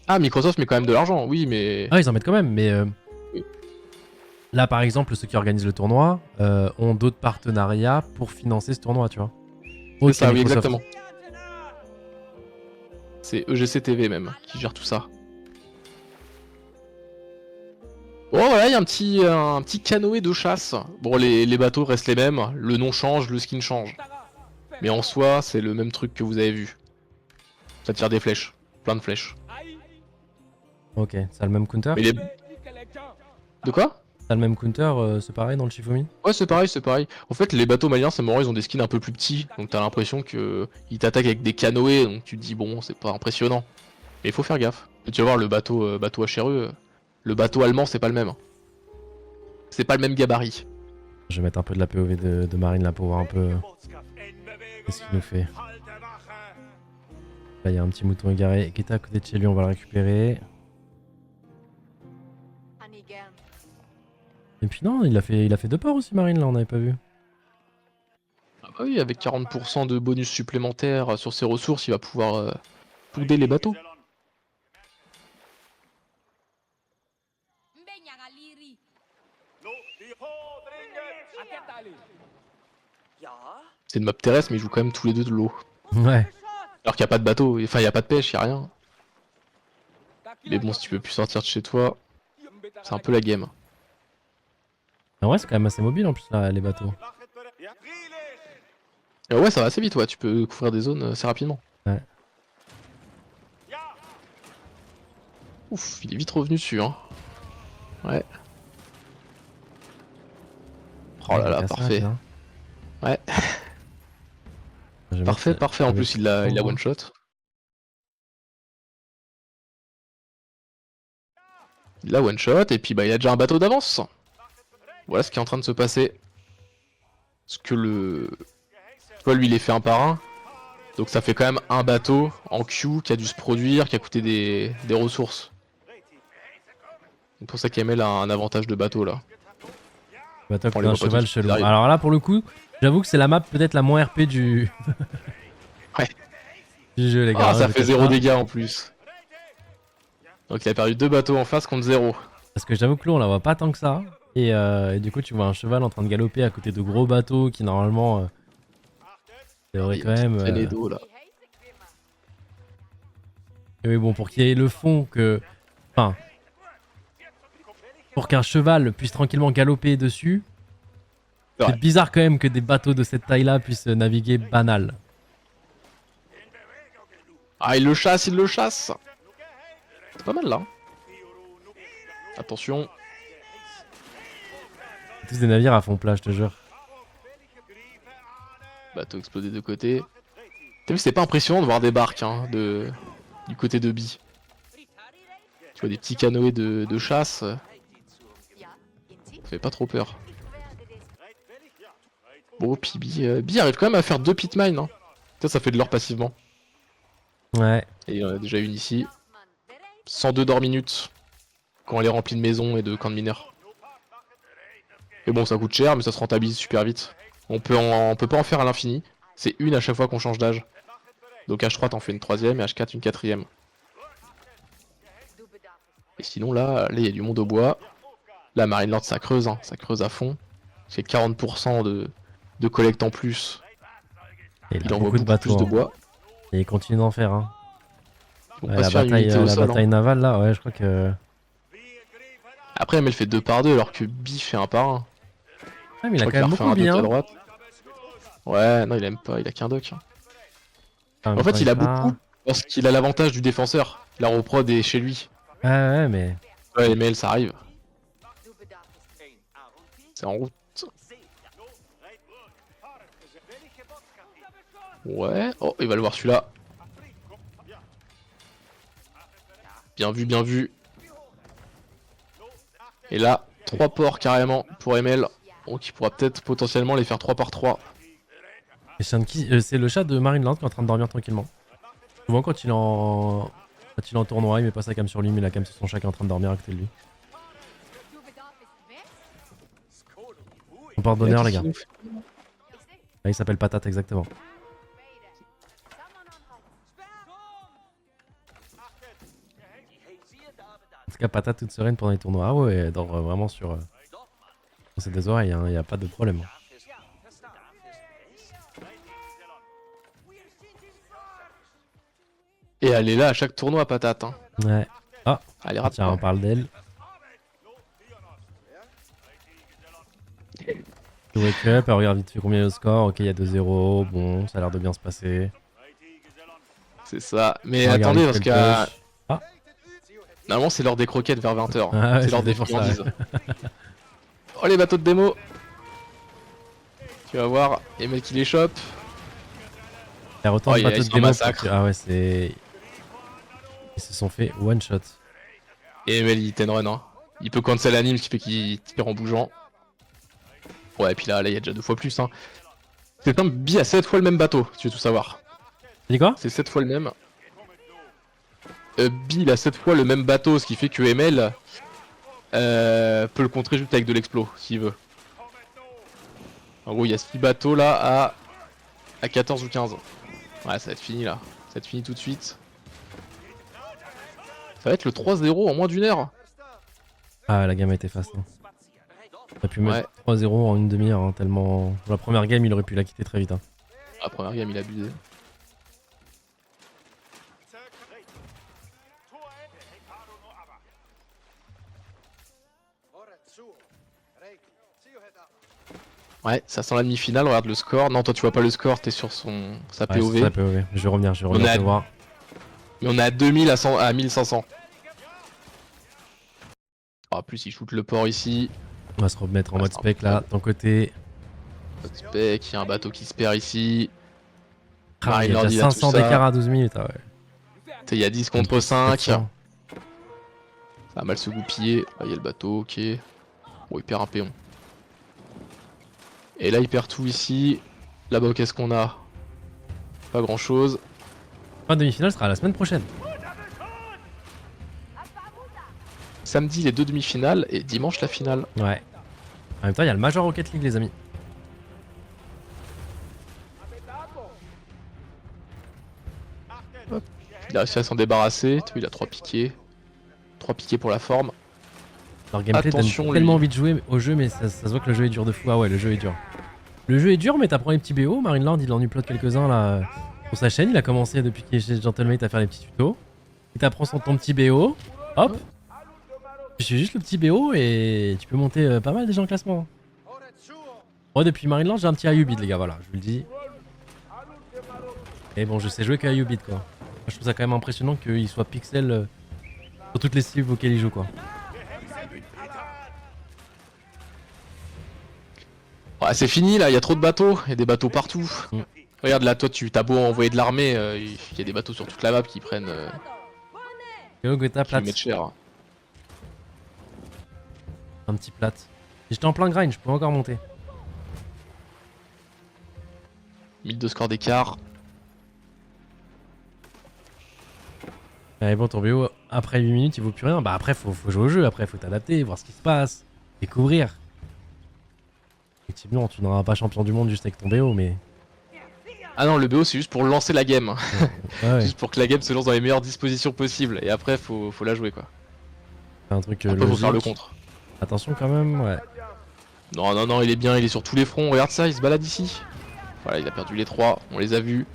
Ah, Microsoft met quand même de l'argent, oui, mais... Ah, ils en mettent quand même, mais Oui. là, par exemple, ceux qui organisent le tournoi ont d'autres partenariats pour financer ce tournoi, tu vois. C'est ça, oui, exactement. C'est EGC TV même qui gère tout ça. Bon voilà, il y a un petit canoë de chasse. Bon, les bateaux restent les mêmes, le nom change, le skin change. Mais en soi, c'est le même truc que vous avez vu. Ça tire des flèches, plein de flèches. Ok, ça a le même counter? Mais les... De quoi? Ça a le même counter, c'est pareil dans le Shifumi? Ouais, c'est pareil, c'est pareil. En fait, les bateaux maliens, c'est marrant, ils ont des skins un peu plus petits. Donc t'as l'impression que ils t'attaquent avec des canoës, donc tu te dis bon, c'est pas impressionnant. Mais il faut faire gaffe. Et tu vas voir le bateau HRE, le bateau allemand, c'est pas le même. C'est pas le même gabarit. Je vais mettre un peu de la POV de Marine là pour voir un peu qu'est-ce qu'il nous fait. Là, il y a un petit mouton égaré qui était à côté de chez lui, on va le récupérer. Et puis non, il a fait 2 ports aussi Marine là, on n'avait pas vu. Ah bah oui, avec 40% de bonus supplémentaires sur ses ressources, il va pouvoir pouder les bateaux. C'est une map terrestre, mais ils jouent quand même tous les deux de l'eau. Ouais. Alors qu'il n'y a pas de bateau, enfin il n'y a pas de pêche, il n'y a rien. Mais bon, si tu peux plus sortir de chez toi, c'est un peu la game. En vrai, c'est quand même assez mobile en plus là, les bateaux. Ouais, ça va assez vite, ouais, tu peux couvrir des zones assez rapidement. Ouais. Ouf, il est vite revenu dessus, hein. Ouais. Oh là là, parfait. Ouais. Parfait, parfait. En plus, il l'a one shot. Il l'a one shot et puis bah il a déjà un bateau d'avance. Voilà ce qui est en train de se passer. Parce que le... Tu vois, lui il est fait un par un. Donc ça fait quand même un bateau en queue qui a dû se produire, qui a coûté des ressources. C'est pour ça qu'Emel a un avantage de bateau là. Bateau avec un cheval chelou. Alors là pour le coup, j'avoue que c'est la map peut-être la moins RP du... Ouais. Du jeu les gars. Ah, ça fait 0 dégâts en plus. Donc il a perdu 2 bateaux en face contre 0. Parce que j'avoue que l'eau on la voit pas tant que ça. Et du coup tu vois un cheval en train de galoper à côté de gros bateaux qui normalement devraient quand même... d'eau, là. Et oui bon pour qu'il y ait le fond que... Enfin... Pour qu'un cheval puisse tranquillement galoper dessus, c'est bizarre quand même que des bateaux de cette taille là puissent naviguer banal. Ah il le chasse, il le chasse. C'est pas mal là. Attention. Tous des navires à fond plat, je te jure. Bateau explosé de côté. T'as vu, c'est pas impressionnant de voir des barques hein, du côté de Bi. Tu vois des petits canoës de chasse. Ça fait pas trop peur. Bon, puis Bi arrive quand même à faire 2 pit mines. Hein. Ça fait de l'or passivement. Ouais. Et il y en a déjà une ici. 102 d'or minutes. Quand elle est remplie de maisons et de camps de mineurs. Et bon, ça coûte cher, mais ça se rentabilise super vite. On peut pas en faire à l'infini. C'est une à chaque fois qu'on change d'âge. Donc H3 t'en fais une 3ème et H4 une 4ème. Et sinon là il y a du monde au bois. Là Marine Lord ça creuse, hein. Ça creuse à fond. C'est 40% de collecte en plus. Et il envoie beaucoup de bateaux, plus de bois. Et il continue d'en faire. Hein. Ouais, la bataille navale là, ouais je crois que... Après elle fait 2 par 2 alors que Bi fait 1 par 1. Ouais mais il a quand même beaucoup bien. Ouais non il aime pas, il a qu'un dock. Enfin, en fait il a beaucoup parce qu'il a l'avantage du défenseur. La reprod est chez lui. Ouais mais... Ouais les mails ça arrive. C'est en route. Ouais, oh il va le voir celui-là. Bien vu, bien vu. Et là, 3 ports carrément pour ML. Donc il pourra peut-être potentiellement les faire 3 par 3. C'est le chat de Marine Land qui est en train de dormir tranquillement. Souvent quand il est en tournoi, il met pas sa cam sur lui, mais la cam sur son chat qui est en train de dormir à côté de lui. On porte d'honneur les gars. Ah, il s'appelle Patate exactement. En tout cas Patate toute sereine pendant les tournois. Ah ouais, elle dort vraiment sur ses deux oreilles, hein, y a pas de problème. Et elle est là à chaque tournoi, patate. Hein. Ouais. Ah, Elle est rate tiens, pas. on parle d'elle. Le wake up, elle regarde vite fait combien il y a le score. Ok, il y a 2-0. Bon, ça a l'air de bien se passer. C'est ça. Mais Elle regarde attendez, vite parce fait le push. normalement, c'est l'heure des croquettes vers 20h. Ah ouais, c'est l'heure c'est des pour ça, friandises. Oh, les bateaux de démo. Tu vas voir, Emel qui les chope. Il y a autant Oh, de il y a- bateaux ils de sont démo. massacre. Ah ouais, c'est... Ils se sont fait one shot. Et Emel, il ten run. Hein. Il peut cancel anime, ce qui fait qu'il tire en bougeant. Ouais, et puis là, il y a déjà 2 fois plus. Hein. C'est un bi à 7 fois le même bateau, si tu veux tout savoir. Tu dis quoi? C'est 7 fois le même. Bi, il a 7 fois le même bateau, ce qui fait que Emel peut le contrer juste avec de l'explo, s'il veut. En gros, il y a 6 bateaux là à 14 ou 15. Ouais, ça va être fini là. Ça va être fini tout de suite. Ça va être le 3-0 en moins d'une heure. Ah, la game a été fast. Hein. On a pu Ouais. mettre 3-0 en une demi-heure, hein, tellement... Pour la première game, il aurait pu la quitter très vite. Hein. La première game, il a abusé. Ouais, ça sent la demi-finale, regarde le score. Non, toi tu vois pas le score, t'es sur sa Ouais, POV. c'est ça, POV. Je vais revenir On a- te voir. Mais on est à 2000 à 1500. En plus, il shoot le port ici. On va se remettre en Ouais, mode c'est spec là, de ton côté. Pas de spec, il y a un bateau qui se perd ici. Ah, il y a Marinelord, déjà il a tout 500 ça. d'écart à 12 minutes. Ah ouais. Il y a 10 contre 5. Ça 700. va mal se goupiller. Là, il y a le bateau, ok. Bon, il perd un péon. Et là, il perd tout ici. Là-bas, qu'est-ce qu'on a? Pas grand-chose. La demi-finale sera la semaine prochaine. Samedi, les 2 demi-finales et dimanche, la finale. Ouais. En même temps, il y a le Major Rocket League, les amis. Il a réussi à s'en débarrasser. Tu vois, il a 3 piquets. 3 piquets pour la forme. Leur gameplay Attention, donne lui. tellement envie de jouer au jeu, mais ça se voit que le jeu est dur de fou. Ah ouais, le jeu est dur. Le jeu est dur, mais t'apprends les petits BO. Marinelord, il en upload quelques-uns là sur sa chaîne. Il a commencé depuis qu'il est chez Gentlemate à faire les petits tutos. Il t'apprend ton petit BO. Hop. Tu fais juste le petit BO et tu peux monter pas mal déjà en classement. Moi, depuis Marinelord, j'ai un petit IU bid, les gars. Voilà, je vous le dis. Et bon, je sais jouer que IU bid, quoi. Moi, je trouve ça quand même impressionnant qu'il soit pixel sur toutes les cibles auxquelles il joue, quoi. Ouais, c'est fini là, il y a trop de bateaux, il y a des bateaux partout. Mm. Regarde là, toi tu t'as beau envoyer de l'armée, il y a des bateaux sur toute la map qui prennent, Hello, Gotha, qui lui plate. mettent cher. Un petit plate. Et j'étais en plein grind, je pouvais encore monter. 1000 de score d'écart. Et bon, ton BO, après 8 minutes, il vaut plus rien. Bah après, faut jouer au jeu, après, faut t'adapter, voir ce qui se passe, découvrir. Effectivement, tu n'auras pas champion du monde juste avec ton BO, mais... Ah non, le BO c'est juste pour lancer la game, Ouais, ouais. juste pour que la game se lance dans les meilleures dispositions possibles. Et après faut la jouer quoi. C'est un truc Après faut faire le logique. contre. Attention quand même, ouais. Non, non, non, il est bien, il est sur tous les fronts, regarde ça, il se balade ici. Voilà, il a perdu les 3, on les a vus.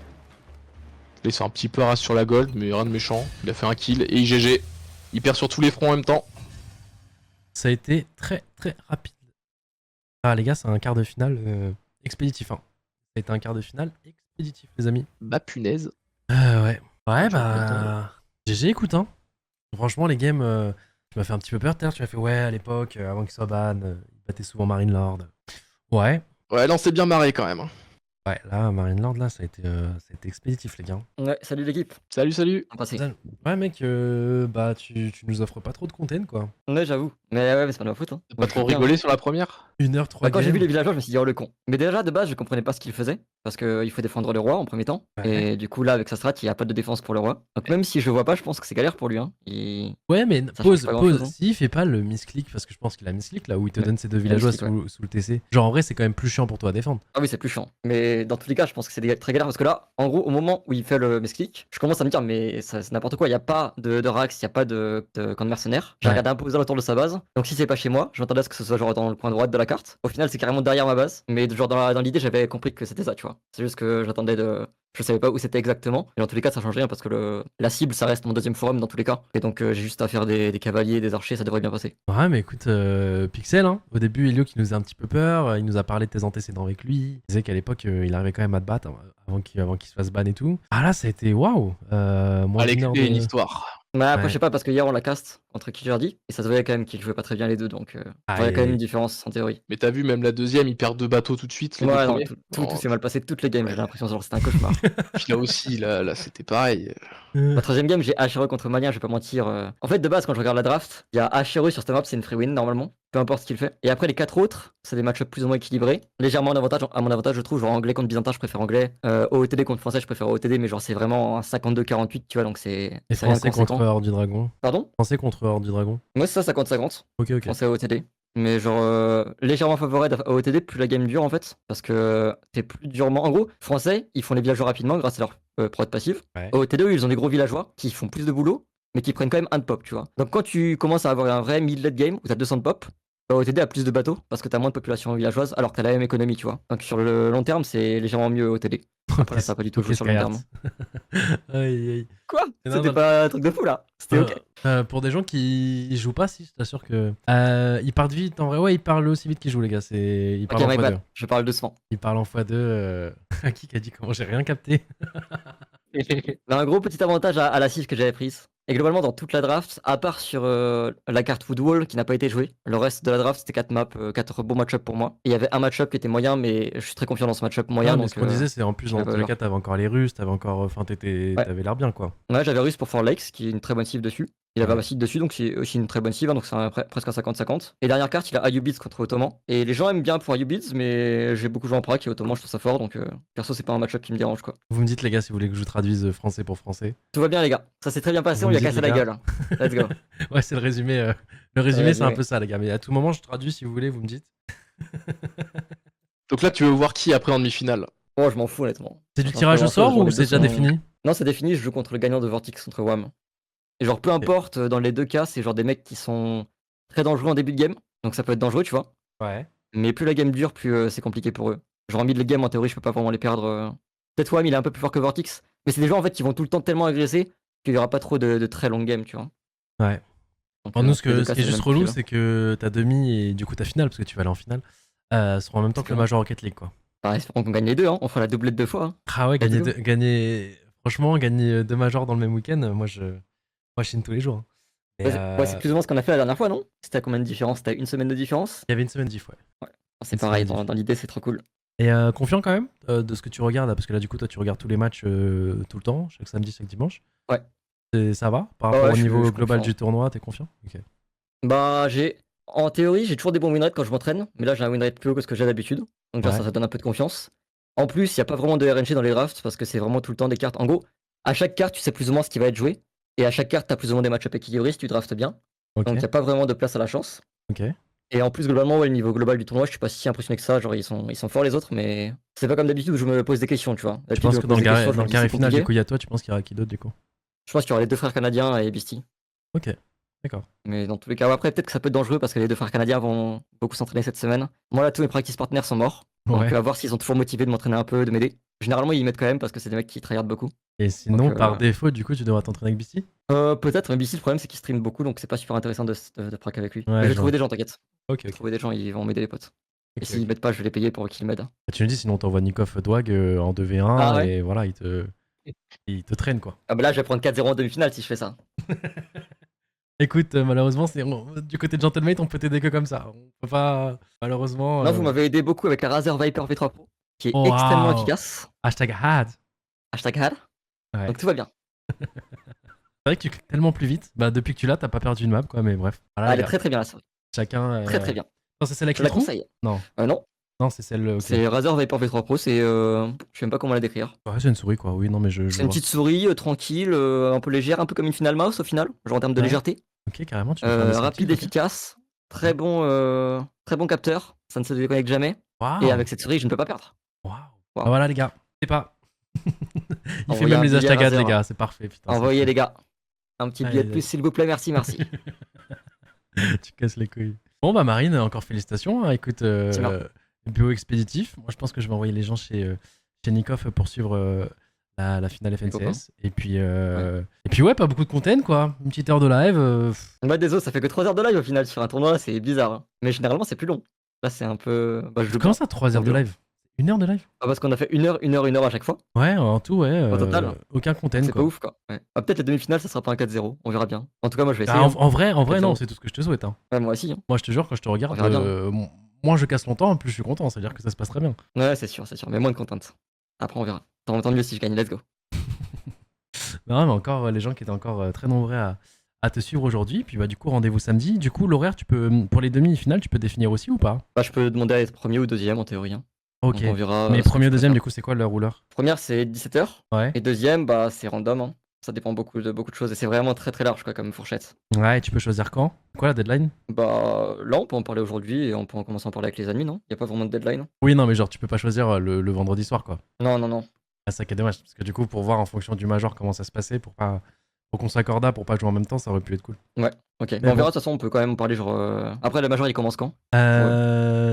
Il est sur un petit peu race sur la gold, mais rien de méchant. Il a fait un kill et il GG. Il perd sur tous les fronts en même temps. Ça a été très très rapide. Ah les gars, c'est un quart de finale expéditif. Hein. Ça a été un quart de finale expéditif, les amis. Bah punaise. Ouais. Ouais, Je suis bah... GG, écoute, hein. Franchement, les games, tu m'as fait un petit peu peur tout à l'heure. Tu m'as fait, ouais, à l'époque, avant qu'il soit ban, il battait souvent Marinelord. Ouais. Ouais, là on s'est bien marré quand même. Ouais, là, Marinelord, là, ça a été expéditif, les gars. Ouais, salut l'équipe. Salut, salut. On passe. Ouais, mec, bah, tu nous offres pas trop de content, quoi. Ouais, j'avoue. Mais ouais, mais c'est pas de ma faute. Hein. T'as pas trop rigolé sur la première? 1h03 Bah, quand j'ai vu games. les villageois, je me suis dit, oh le con. Mais déjà, de base, je comprenais pas ce qu'il faisait. Parce qu'il faut défendre le roi en premier temps. Ouais. Et du coup, là, avec sa strat, il n'y a pas de défense pour le roi. Donc, même si je le vois pas, je pense que c'est galère pour lui. Hein. Ouais, mais Ça pause, change pas grand-chose, hein. s'il fait pas le misclick, parce que je pense qu'il a misclick là où il te Ouais, donne ces deux il a villageois misclick, sous le TC. Genre en vrai, c'est quand même plus chiant pour toi à défendre. Ah oui, c'est plus chiant. Mais mais dans tous les cas, je pense que c'est très galère parce que là, en gros, au moment où il fait le misclick, je commence à me dire, mais c'est n'importe quoi, il n'y a pas de Rax, il n'y a pas de camp de mercenaires. J'ai Ouais. regardé un peu aux alentours de sa base, donc si c'est pas chez moi, je m'attendais à ce que ce soit genre dans le coin droit de la carte. Au final, c'est carrément derrière ma base, mais genre dans l'idée, j'avais compris que c'était ça, tu vois. C'est juste que j'attendais de. Je savais pas où c'était exactement, mais dans tous les cas, ça change rien parce que la cible, ça reste mon deuxième forum dans tous les cas. Et donc, j'ai juste à faire des cavaliers, des archers, ça devrait bien passer. Ouais, mais écoute, Pixel, hein, au début, Elio qui nous faisait un petit peu peur, il nous a parlé de tes antécédents avec lui. Il disait qu'à l'époque, il arrivait quand même à te battre avant qu'il se fasse ban et tout. Ah là, ça a été waouh! Moins Allez, d'une heure créer une de. histoire. Mais après, Ouais. je sais pas, parce que hier, on l'a cast entre Kijirdi, et ça se voyait quand même qu'ils jouaient pas très bien les deux, donc Ah, il y a quand même et- une différence en théorie. Mais t'as vu, même la deuxième, il perd 2 bateaux tout de suite, les 2 Ouais, non, premiers. tout Oh, s'est mal passé, toutes les games, j'ai l'impression, genre c'était un cauchemar. puis là aussi, là c'était pareil. La troisième game, j'ai HRE contre Malien, je vais pas mentir. En fait, de base, quand je regarde la draft, il y a HRE sur cette map, c'est une free win normalement, peu importe ce qu'il fait. Et après, les 4 autres, c'est des match-ups plus ou moins équilibrés. Légèrement en avantage, à mon avantage, je trouve. Genre anglais contre byzantin, je préfère anglais. OOTD contre français, je préfère OOTD, mais genre c'est vraiment un 52-48, tu vois, donc c'est Et c'est rien de français contre conséquent. Horde du Dragon. Pardon? Français contre Horde du Dragon. Moi, c'est ça, 50-50. Ok, ok. Français OOTD. Mais genre légèrement favorable à OOTD, plus la game dure en fait. Parce que t'es plus durement. En gros, français, ils font les villageois rapidement grâce à leur prod passive. Ouais. OOTD, eux, ils ont des gros villageois qui font plus de boulot, mais qui prennent quand même un de pop, tu vois. Donc quand tu commences à avoir un vrai mid-late game où t'as 200 de pop, bah, OOTD a plus de bateaux parce que t'as moins de population villageoise alors que t'as la même économie, tu vois. Donc sur le long terme, c'est légèrement mieux OOTD. Après, ça n'a pas du tout Ok, joué sur le long terme. Skyheart. Aïe, aïe. Quoi? Non, C'était non. pas un truc de fou là. C'était ok. Pour des gens qui jouent pas, si, je t'assure que. Ils partent vite, en vrai. Ouais, ils parlent aussi vite qu'ils jouent, les gars. Ils Ok, parlent en my x2. bad. Je parle doucement. Ils parlent en x2. Qui a dit comment? J'ai rien capté. Mais un gros petit avantage à la cive que j'avais prise. Et globalement, dans toute la draft, à part sur la carte Woodwall qui n'a pas été jouée, le reste de la draft c'était 4 maps, 4 bons match-up pour moi. Et il y avait un match-up qui était moyen, mais je suis très confiant dans ce match-up moyen. Ah, mais Donc, ce qu'on disait, c'est en plus, je dans vais tous pas les genre. cas, t'avais encore les Russes, t'avais encore. Enfin, Ouais. t'avais l'air bien, quoi. Ouais, j'avais Russe pour Four Lakes, qui est une très bonne cive dessus. Il avait Ouais. Abbasid dessus, donc c'est aussi une très bonne cive, hein, donc c'est presque un 50-50. Et dernière carte, il a Ayubids contre Ottoman. Et les gens aiment bien pour Ayubids, mais j'ai beaucoup joué en prac et Ottoman, je trouve ça fort, donc perso, c'est pas un match-up qui me dérange, quoi. Vous me dites, les gars, si vous voulez que je vous traduise français pour français. Tout va bien, les gars. Ça s'est très bien passé, Vous on me lui a dites, cassé les la gars. gueule. Let's go. Ouais, c'est le résumé. Le résumé, c'est un résumé. peu ça, les gars. Mais à tout moment, je traduis si vous voulez, vous me dites. Donc là, tu veux voir qui après en demi-finale? Oh, je m'en fous, honnêtement. C'est du Ça change tirage pas au grand-chose, sort genre, ou les c'est deux déjà sont- défini? Non, c'est défini, je joue contre le gagnant de Vortex contre WAM. Et genre, peu importe, dans les deux cas, c'est genre des mecs qui sont très dangereux en début de game. Donc ça peut être dangereux, tu vois. Ouais. Mais plus la game dure, plus c'est compliqué pour eux. Genre en mid game, en théorie, je peux pas vraiment les perdre. Peut-être WAM, il est un peu plus fort que Vortex. Mais c'est des gens en fait qui vont tout le temps tellement agresser qu'il y aura pas trop de très long game, tu vois. Ouais. Donc, Alors nous, dans ce les deux qui cas, est c'est le juste même relou, profil. c'est que ta demi et du coup ta finale, parce que tu vas aller en finale, seront en même temps que le Espérons. Major Rocket League, quoi. Bah, espérons qu'on gagne les deux, hein. On fera la doublette 2 fois. Hein. Ah ouais, Let's go. franchement, gagner 2 majors dans le même week-end, moi je chine tous les jours. Hein. Et, Ouais, c'est plus ou moins ce qu'on a fait la dernière fois, non? C'était à combien de différence? C'était à une semaine de différence? il y avait une semaine diff, ouais. C'est Une pareil, semaine dans l'idée, c'est trop cool. Et confiant quand même de ce que tu regardes, là, parce que là, du coup, toi, tu regardes tous les matchs tout le temps, chaque samedi, chaque dimanche. Ouais. Ça va? Par Ouais, rapport au je niveau suis global confiant. du tournoi, t'es confiant? Ok. Bah, en théorie, j'ai toujours des bons winrates quand je m'entraîne, mais là, j'ai un winrate plus haut que ce que j'ai d'habitude. Donc, genre, Ouais. ça donne un peu de confiance. En plus, il n'y a pas vraiment de RNG dans les drafts parce que c'est vraiment tout le temps des cartes. En gros, à chaque carte, tu sais plus ou moins ce qui va être joué. Et à chaque carte, tu as plus ou moins des match-up équilibrés si tu draftes bien. Ok. Donc, il n'y a pas vraiment de place à la chance. Ok. Et en plus, globalement, ouais, le niveau global du tournoi, je suis pas si impressionné que ça. Genre, ils sont forts les autres, mais c'est pas comme d'habitude où je me pose des questions, tu vois. Tu D'habitude, penses je me que dans pose le des questions, je dans me le dis, carré c'est final, du compliqué. coup, il y a toi, tu penses qu'il y aura qui d'autre, du coup? Je pense qu'il y aura les deux frères canadiens et Beastie. Ok. D'accord. Mais dans tous les cas, ouais, après, peut-être que ça peut être dangereux parce que les deux frères canadiens vont beaucoup s'entraîner cette semaine. Moi, là, tous mes practice partners sont morts. Donc, Ouais. à voir s'ils sont toujours motivés de m'entraîner un peu, de m'aider. Généralement, ils m'aident quand même parce que c'est des mecs qui tryhardent beaucoup. Et sinon, Donc, par défaut, du coup, tu devras t'entraîner avec Beastie? Peut-être, mais Beastie, le problème, c'est qu'il stream beaucoup, donc c'est pas super intéressant de prac avec lui. Ouais, Mais je vais je trouver vois. des gens, t'inquiète. Ok, Je vais ok. trouver des gens, ils vont m'aider, les potes. Et Ok, s'ils ok. m'aident pas, je vais les payer pour qu'ils m'aident. Tu me dis, sinon, t'envoies Nikoff Dwag en 2v1 Ah ouais? et voilà, il te traîne, quoi. Ah bah là, je vais prendre 4-0 en demi-finale si je fais ça. Écoute, malheureusement, du côté de Gentlemate, on peut t'aider que comme ça. On peut pas, malheureusement. Non, vous m'avez aidé beaucoup avec la Razer Viper V3 Pro, qui est Oh, extrêmement wow. efficace. Hashtag had. Hashtag had. Ouais. Donc tout va bien. C'est vrai que tu cliques tellement plus vite. Bah, depuis que tu l'as, t'as pas perdu une map, quoi, mais bref. Voilà, Ah, les elle est gars. très très bien la série. Chacun. Très très bien. Non, c'est celle avec Je les la trous? conseille. Non. Non, Non, c'est celle. Ok. c'est Razer Viper V3 Pro, c'est. Je sais même pas comment la décrire. Ouais, c'est une souris, quoi. Oui, non, mais je C'est une vois. petite souris tranquille, un peu légère, un peu comme une Final Mouse au final, genre en termes de Ouais. légèreté. Ok, carrément, tu peux faire un descriptif, Rapide, ok. efficace, très bon capteur, ça ne se déconnecte jamais. Waouh. Et avec cette souris, je ne peux pas perdre. Waouh. Wow. Ah, voilà les gars, c'est pas. Il fait Envoyez même un les billet hashtags à ads, les zéro. gars, c'est parfait. Putain, Envoyez c'est les gars. Un petit billet de Allez, plus, s'il vous plaît, merci, merci. tu casses les couilles. Bon bah Marine, encore félicitations. Hein. Écoute, C'est bien. bio expéditif. Moi je pense que je vais envoyer les gens chez Nikoff pour suivre la finale FNCS. Et puis ouais, pas beaucoup de content quoi. Une petite heure de live. Bah, désolé, ça fait que 3 heures de live au final sur un tournoi, c'est bizarre. Hein. Mais généralement, c'est plus long. Là, c'est un peu. Bah, je joue Comment pas. ça, 3 heures de live? 1 heure de live? Ah, parce qu'on a fait 1 heure à chaque fois. Ouais, en tout, ouais. Au total. Aucun content C'est pas quoi. ouf quoi. Ouais. Ah, peut-être les demi-finales, ça sera pas un 4-0. On verra bien. En tout cas, moi, je vais essayer. Ah, Hein. en vrai, non, 4-0. c'est tout ce que je te souhaite. Hein. Ouais, moi aussi. Hein. Moi je te jure, quand je te regarde, On verra bien. moins je casse longtemps, plus je suis content. C'est-à-dire que ça se passe très bien. Ouais, c'est sûr. Mais moins de content. Après, on verra. Tant mieux si je gagne. Let's go. Non, mais encore les gens qui étaient encore très nombreux à te suivre aujourd'hui. Puis bah, du coup, rendez-vous samedi. Du coup, l'horaire, tu peux pour les demi-finales, tu peux définir aussi ou pas? Bah, je peux demander à être premier ou deuxième en théorie. Hein. Ok. Donc, on verra. Mais ce que premier je ou deuxième, préfère. du coup, c'est quoi le rouleur? Première, c'est 17h. Ouais. Et deuxième, bah, c'est random. Hein. Ça dépend beaucoup de choses. Et c'est vraiment très très large quoi, comme fourchette. Ouais, et tu peux choisir quand? C'est quoi la deadline? Bah, là, on peut en parler aujourd'hui et on peut en commencer à en parler avec les amis, non? Y a pas vraiment de deadline? Oui, non, mais genre, tu peux pas choisir le vendredi soir, quoi. Non. Ah, ça qui est dommage. Parce que du coup, pour voir en fonction du major comment ça se passait, pour qu'on s'accorde pour pas jouer en même temps, ça aurait pu être cool. Ok. Mais Mais on bon. verra, de toute façon, on peut quand même en parler genre. Après, le major, il commence quand?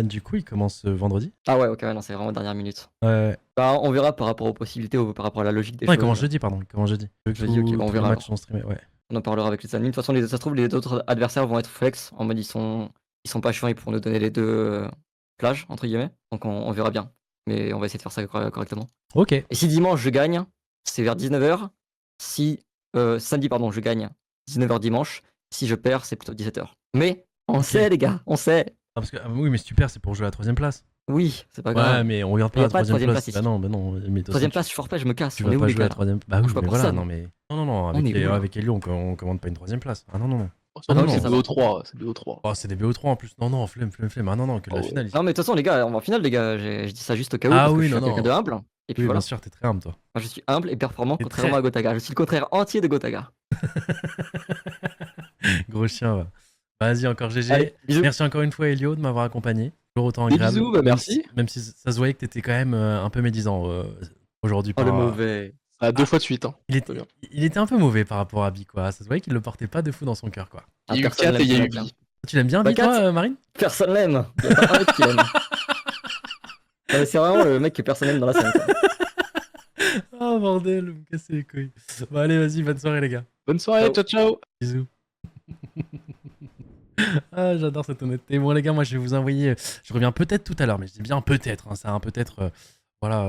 Du coup, il commence vendredi. Ah ouais, ok, ouais, non, c'est vraiment dernière minute. Ouais. Bah, on verra par rapport aux possibilités ou par rapport à la logique des Ouais, choses. comment jeudi, pardon. Comment jeudi. Jeudi, ok, bah, on Tous les verra matchs alors. sont streamés, ouais. On en parlera avec les amis. De toute façon, ça se trouve, les autres adversaires vont être flex. En mode, ils sont pas chiants, ils pourront nous donner les deux plages, entre guillemets. Donc, on verra bien. Mais on va essayer de faire ça correctement. Ok. Et si dimanche je gagne, c'est vers 19h. Si samedi, pardon, je gagne 19h dimanche. Si je perds, c'est plutôt 17h. Mais on sait, les gars, on sait. Ah, parce que, oui, mais si tu perds, c'est pour jouer à la 3ème place. Oui, c'est pas Ouais, grave. mais on regarde Mais y pas a la pas de 3ème troisième place. place Bah ici. non, bah non. Mais toi, Troisième tu- place, je forfait, je me casse. Tu On vas est où, pas les jouer à la gars? 3ème. Bah oui, Je vois mais voilà, personne. non, mais. Non, On est où, là avec Elio, on commande pas une 3ème place. Ah non. Oh, Ah, non, c'est ça BO3, c'est BO3. Oh, c'est des BO3 en plus. Non, flemme. Ah non, que de la Oh, ouais. finale ici. Non, mais de toute façon, les gars, on va en finale, les gars. Je dis ça juste au cas où, Ah parce que oui, je suis non, quelqu'un non. de humble. Et puis Oui, voilà. bien sûr, t'es très humble, toi. Moi, je suis humble et performant, T'es contrairement très- à Gotaga. Je suis le contraire entier de Gotaga. Gros chien, va. Vas-y, encore GG. Allez, bisous. Merci encore une fois, Elio, de m'avoir accompagné. Toujours autant Des agréable. bisous, bah, merci. Même si ça se voyait que t'étais quand même un peu médisant aujourd'hui. Oh, le par- mauvais. Ah, 2 fois de suite. Hein. Il était un peu mauvais par rapport à Bi, quoi. Ça se voyait qu'il le portait pas de fou dans son cœur, quoi. Ah, Il y a eu personne 4 et il y a l'aime, eu ce mec-là. Bi. Tu l'aimes bien, Bah, Bi, toi, Kat Marine? Personne l'aime. Il y a pas un mec qui l'aime. Non, mais c'est vraiment le mec que personne n'aime dans la scène. Quoi. Oh bordel, vous me cassez les couilles. Bon, allez, vas-y, bonne soirée, les gars. Bonne soirée, ciao. Bisous. Ah, j'adore cette honnêteté. Bon, les gars, moi, je vais vous envoyer. Je reviens peut-être tout à l'heure, mais je dis bien peut-être. Hein, c'est un peut-être. Voilà.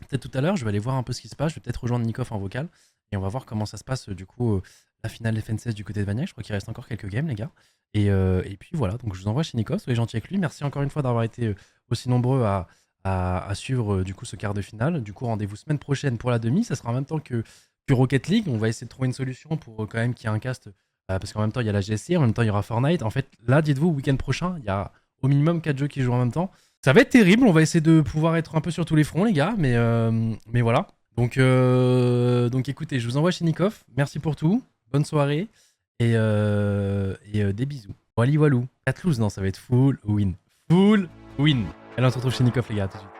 Peut-être tout à l'heure, je vais aller voir un peu ce qui se passe. Je vais peut-être rejoindre Nikoff en vocal. Et on va voir comment ça se passe, du coup, la finale FNCS du côté de Vaniac. Je crois qu'il reste encore quelques games, les gars. Et puis voilà. Donc, je vous envoie chez Nikoff. Soyez gentils avec lui. Merci encore une fois d'avoir été aussi nombreux à suivre, du coup, ce quart de finale. Du coup, rendez-vous semaine prochaine pour la demi. Ça sera en même temps que Rocket League. On va essayer de trouver une solution pour quand même qu'il y ait un cast. Parce qu'en même temps, il y a la GSC, en même temps, il y aura Fortnite. En fait, là, dites-vous, week-end prochain, il y a au minimum 4 jeux qui jouent en même temps. Ça va être terrible, on va essayer de pouvoir être un peu sur tous les fronts, les gars, mais voilà. Donc écoutez, je vous envoie chez Nikoff. Merci pour tout, bonne soirée, et des bisous. Wally Walou. 4 lose, non, ça va être full win. Full win. Allez, on se retrouve chez Nikoff, les gars, tout de suite.